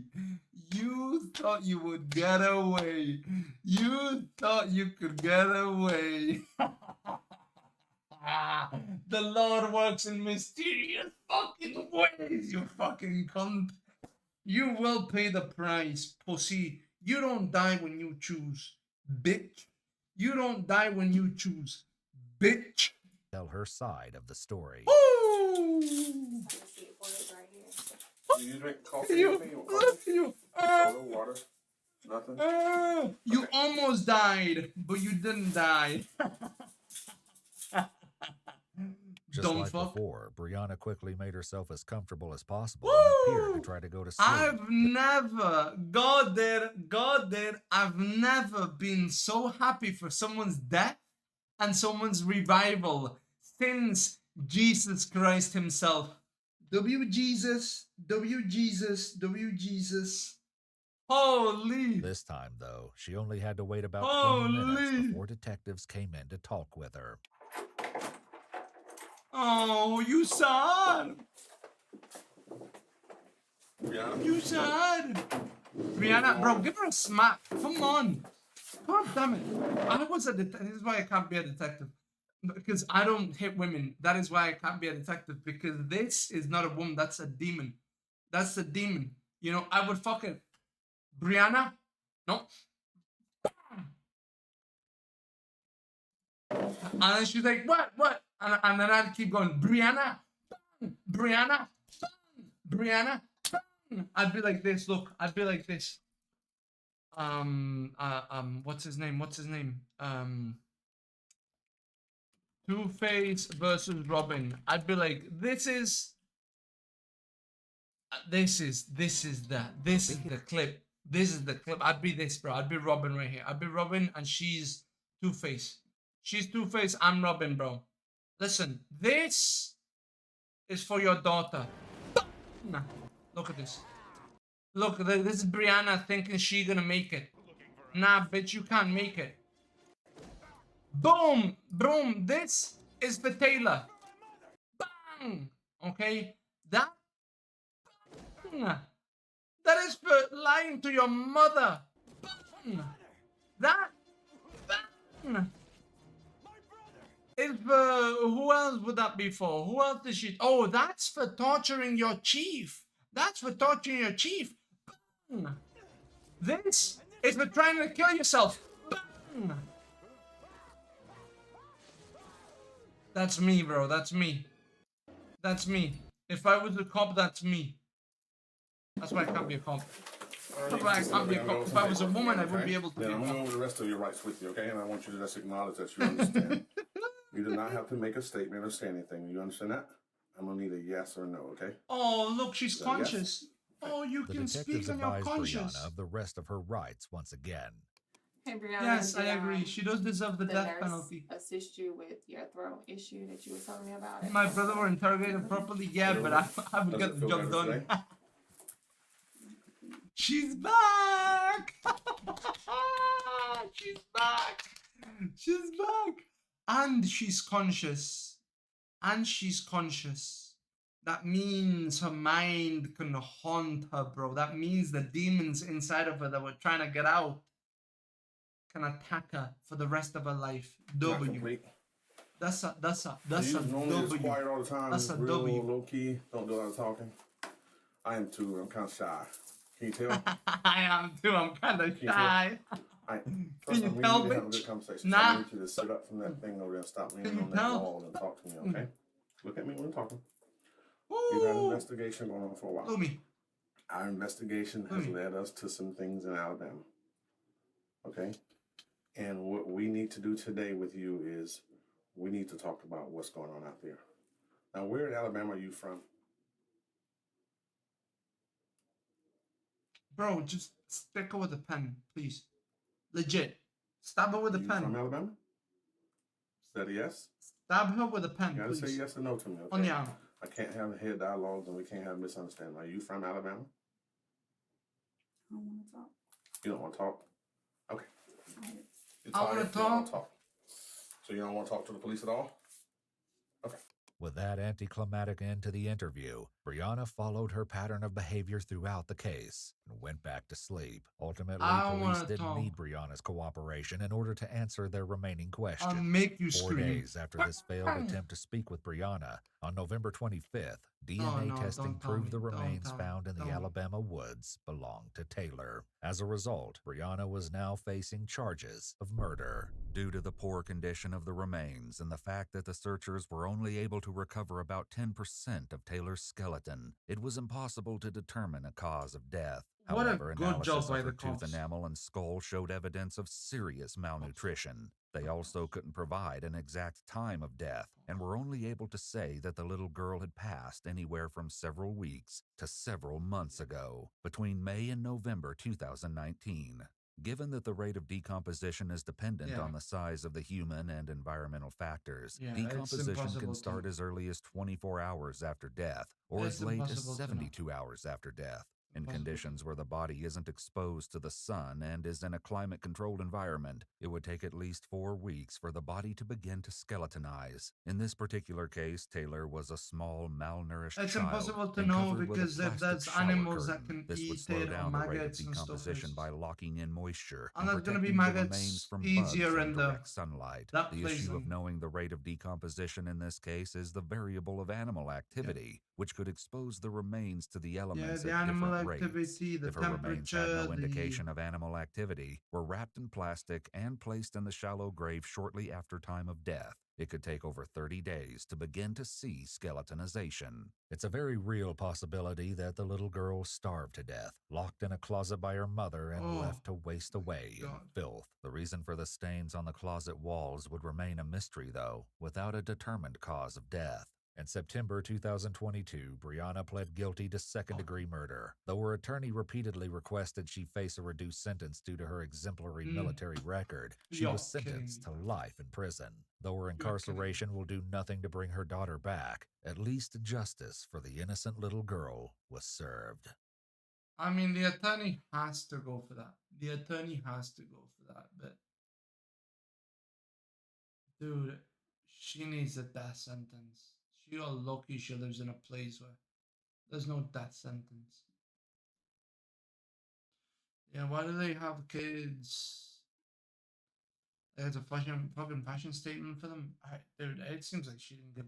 You thought you would get away. You thought you could get away. The Lord works in mysterious fucking ways, you fucking cunt. You will pay the price, pussy. You don't die when you choose, bitch. You don't die when you choose, bitch. Tell her side of the story. Ooh. Do you drink coffee? You, Anything? You want look coffee? you. Soda, water? Nothing? You almost died, but you didn't die. Just Dumb like fuck. before, Brianna quickly made herself as comfortable as possible and appeared to try to go to sleep. I've never, God did, I've never been so happy for someone's death and someone's revival since Jesus Christ himself. W Jesus, W Jesus, W Jesus. Holy. This time, though, she only had to wait about 20 Holy. minutes before detectives came in to talk with her. Oh, you sad. Brianna? You sad. Brianna, bro, give her a smack. Come on. God damn it. I was a detective. This is why I can't be a detective. Because I don't hit women. That is why I can't be a detective. Because this is not a woman. That's a demon. That's a demon. You know, I would fucking... Brianna? No. And then she's like, what? And then I'd keep going, Brianna? Brianna? Brianna? I'd be like this, look. I'd be like this. What's his name? Two-Face versus Robin. I'd be like, this is the clip. This is the clip. I'd be this, bro. I'd be Robin right here. I'd be Robin and she's Two-Face. She's Two-Face, I'm Robin, bro. Listen, this is for your daughter. Look at this. Look, this is Brianna thinking she's gonna make it. Nah, bitch, you can't make it. Boom! Boom! This is for Taylor. Bang! Okay? That is for lying to your mother. Bang! That bang! Is for... Who else would that be for? Who else is she... Oh, that's for torturing your chief. That's for torturing your chief. Bang! This is for trying to kill yourself. Bang! That's me, bro. That's me. That's me. If I was a cop, that's me. That's why I can't be a cop. That's why I can't be a cop. If I was a woman, I wouldn't be able to be a I'm cop. going over the rest of your rights with you, okay? And I want you to just acknowledge that you understand. You do not have to make a statement or say anything. You understand that? I'm going to need a yes or no, okay? Oh, look, she's Is that a yes? conscious. Oh, you The can detectives speak on your advised conscience. Brianna of the rest of her rights once again. Hey, Brianna. Yes, I agree. She does deserve the death nurse penalty. assist you with your throat issue that you were telling me about? If my brother were interrogated properly, yeah, but I would get the job done. She's back! She's back! She's back! And she's conscious. And she's conscious. That means her mind can haunt her, bro. That means the demons inside of her that were trying to get out can attack her for the rest of her life. W. That's a normally W. Quiet all the time. That's a real W. Low key. Don't do a lot of talking. I am too. I'm kind of shy. Can you tell? I am too. I'm kind of shy. Can you we tell, need to have a bitch? good conversation. Nah. So I need you to sit up from that thing over there and stop leaning on that tell? wall and talk to me, okay? Look at me when I'm talking. We've had an investigation going on for a while. Look me. Our investigation has led us to some things in Alabama. Okay? And what we need to do today with you is we need to talk about what's going on out there. Now, where in Alabama are you from? Bro, just stick her with a pen, please. Legit. Stab her with a pen. From Alabama? Is that a yes? Stab her with a pen, You gotta please. say yes or no to me, okay? On the arm. I can't have head dialogues and we can't have misunderstanding. Are you from Alabama? I don't want to talk. You don't want to talk? Okay. I want to talk. So you don't want to talk to the police at all? Okay. With that anticlimactic end to the interview, Brianna followed her pattern of behavior throughout the case and went back to sleep. Ultimately, police didn't need Brianna's cooperation in order to answer their remaining questions. I'll make you 4 scream. days after this failed attempt to speak with Brianna, on November 25th, DNA testing proved the remains found in the Alabama woods belonged to Taylor. As a result, Brianna was now facing charges of murder. Due to the poor condition of the remains and the fact that the searchers were only able to recover about 10% of Taylor's skeleton, it was impossible to determine a cause of death. What a However, good analysis job by of her the tooth cops. enamel and skull showed evidence of serious malnutrition. They also couldn't provide an exact time of death and were only able to say that the little girl had passed anywhere from several weeks to several months ago, between May and November 2019. Given that the rate of decomposition is dependent on the size of the human and environmental factors, decomposition can start as early as 24 hours after death or as late as 72 hours after death. In conditions where the body isn't exposed to the sun and is in a climate-controlled environment, it would take at least 4 weeks for the body to begin to skeletonize. In this particular case, Taylor was a small, malnourished child. It's impossible to and know covered with a because if plastic there's shower animals that curtain. can This would eat slow it or down the rate of maggots and stuff. decomposition by locking in moisture And there's going to be protecting the maggots remains from easier bugs in and the direct sunlight. that The plays issue of in. knowing the rate of decomposition in this case is the variable of animal activity, which could expose the remains to the elements the at animal different rates. activity, the If her remains had temperature, no indication of animal activity, were wrapped in plastic and placed in the shallow grave shortly after time of death, it could take over 30 days to begin to see skeletonization. It's a very real possibility that the little girl starved to death, locked in a closet by her mother, and left to waste away in filth. The reason for the stains on the closet walls would remain a mystery, though, without a determined cause of death. In September 2022, Brianna pled guilty to second-degree murder. Though her attorney repeatedly requested she face a reduced sentence due to her exemplary military record, she was sentenced to life in prison. Though her incarceration will do nothing to bring her daughter back, at least justice for the innocent little girl was served. I mean, the attorney has to go for that. The attorney has to go for that, but dude, she needs a death sentence. She got lucky she lives in a place where there's no death sentence. Yeah, why do they have kids? There's a fucking fashion statement for them. Dude, it seems like she didn't give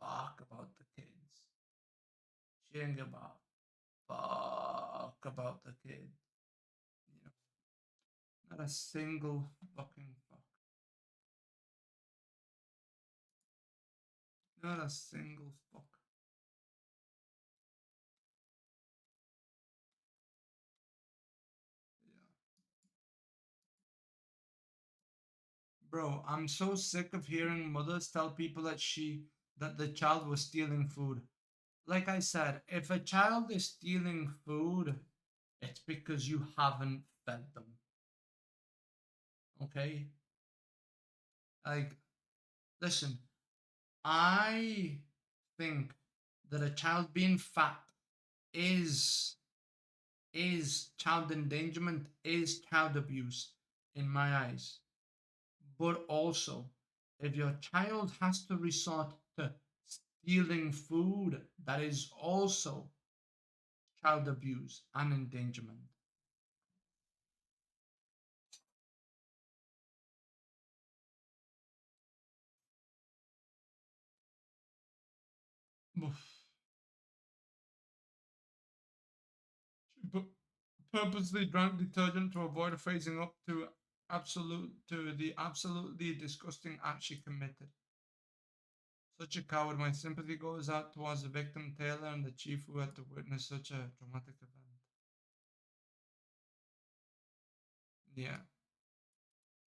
a fuck about the kids. She didn't give a fuck about the kid. You know, not a single fucking fuck. Not a single fuck. Bro, I'm so sick of hearing mothers tell people that the child was stealing food. Like I said, if a child is stealing food, it's because you haven't fed them. okay? Like, listen, I think that a child being fat is child endangerment, is child abuse in my eyes. But also, if your child has to resort to stealing food, that is also child abuse and endangerment. But purposely drank detergent to avoid phasing up to the absolutely disgusting act she committed. Such a coward. My sympathy goes out towards the victim, Taylor, and the chief who had to witness such a traumatic event. Yeah.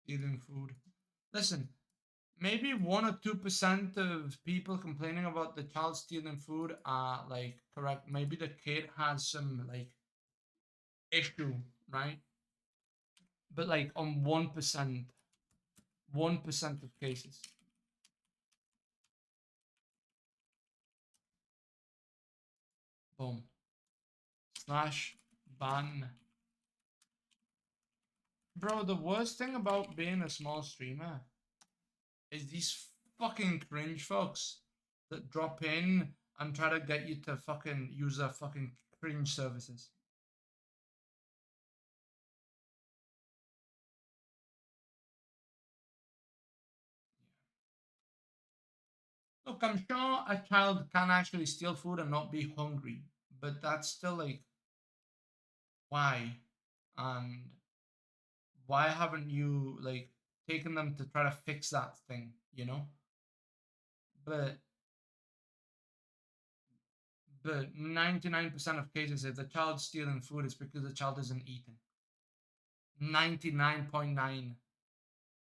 Stealing food. Listen, maybe 1 or 2% of people complaining about the child stealing food are like correct. Maybe the kid has some like issue, right? But like on 1%, 1% of cases. Boom. Slash ban. Bro, the worst thing about being a small streamer is these fucking cringe folks that drop in and try to get you to fucking use their fucking cringe services. Look, I'm sure a child can actually steal food and not be hungry, but that's still like, why? And why haven't you like taken them to try to fix that thing, you know? But 99% of cases, if the child's stealing food, it's because the child isn't eating. 99.9.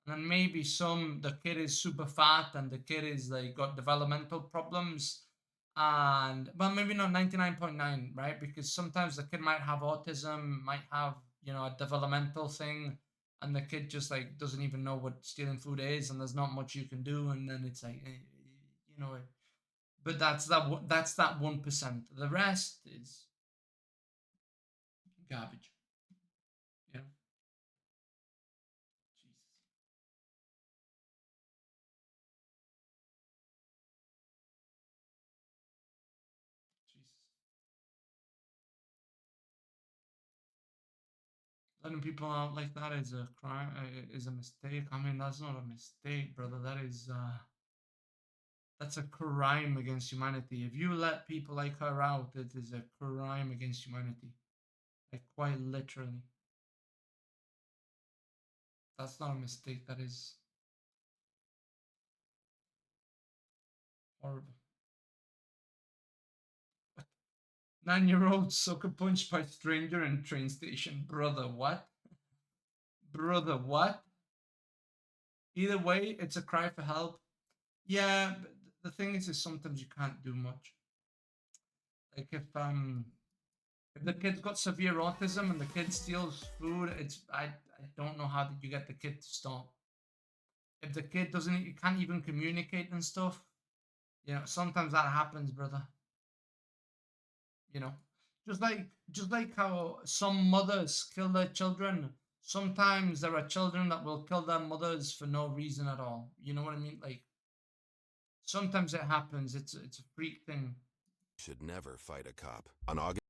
And then maybe the kid is super fat and the kid is like got developmental problems, and well, maybe not 99.9, right? Because sometimes the kid might have autism, might have, you know, a developmental thing, and the kid just like doesn't even know what stealing food is, and there's not much you can do, and then it's like, you know, but that's that 1%. The rest is garbage. Yeah. Letting people out like that is a crime, is a mistake. I mean, that's not a mistake, brother. That's a crime against humanity. If you let people like her out, it is a crime against humanity. Like, quite literally. That's not a mistake. That is horrible. 9-year-old sucker punched by stranger in train station. Brother, what? Brother, what? Either way, it's a cry for help. Yeah, but the thing is sometimes you can't do much. Like if the kid's got severe autism and the kid steals food, I don't know how did you get the kid to stop. If the kid you can't even communicate and stuff, you know, sometimes that happens, brother. You know, just like how some mothers kill their children. Sometimes there are children that will kill their mothers for no reason at all. You know what I mean? Like, sometimes it happens. It's a freak thing. Should never fight a cop. On August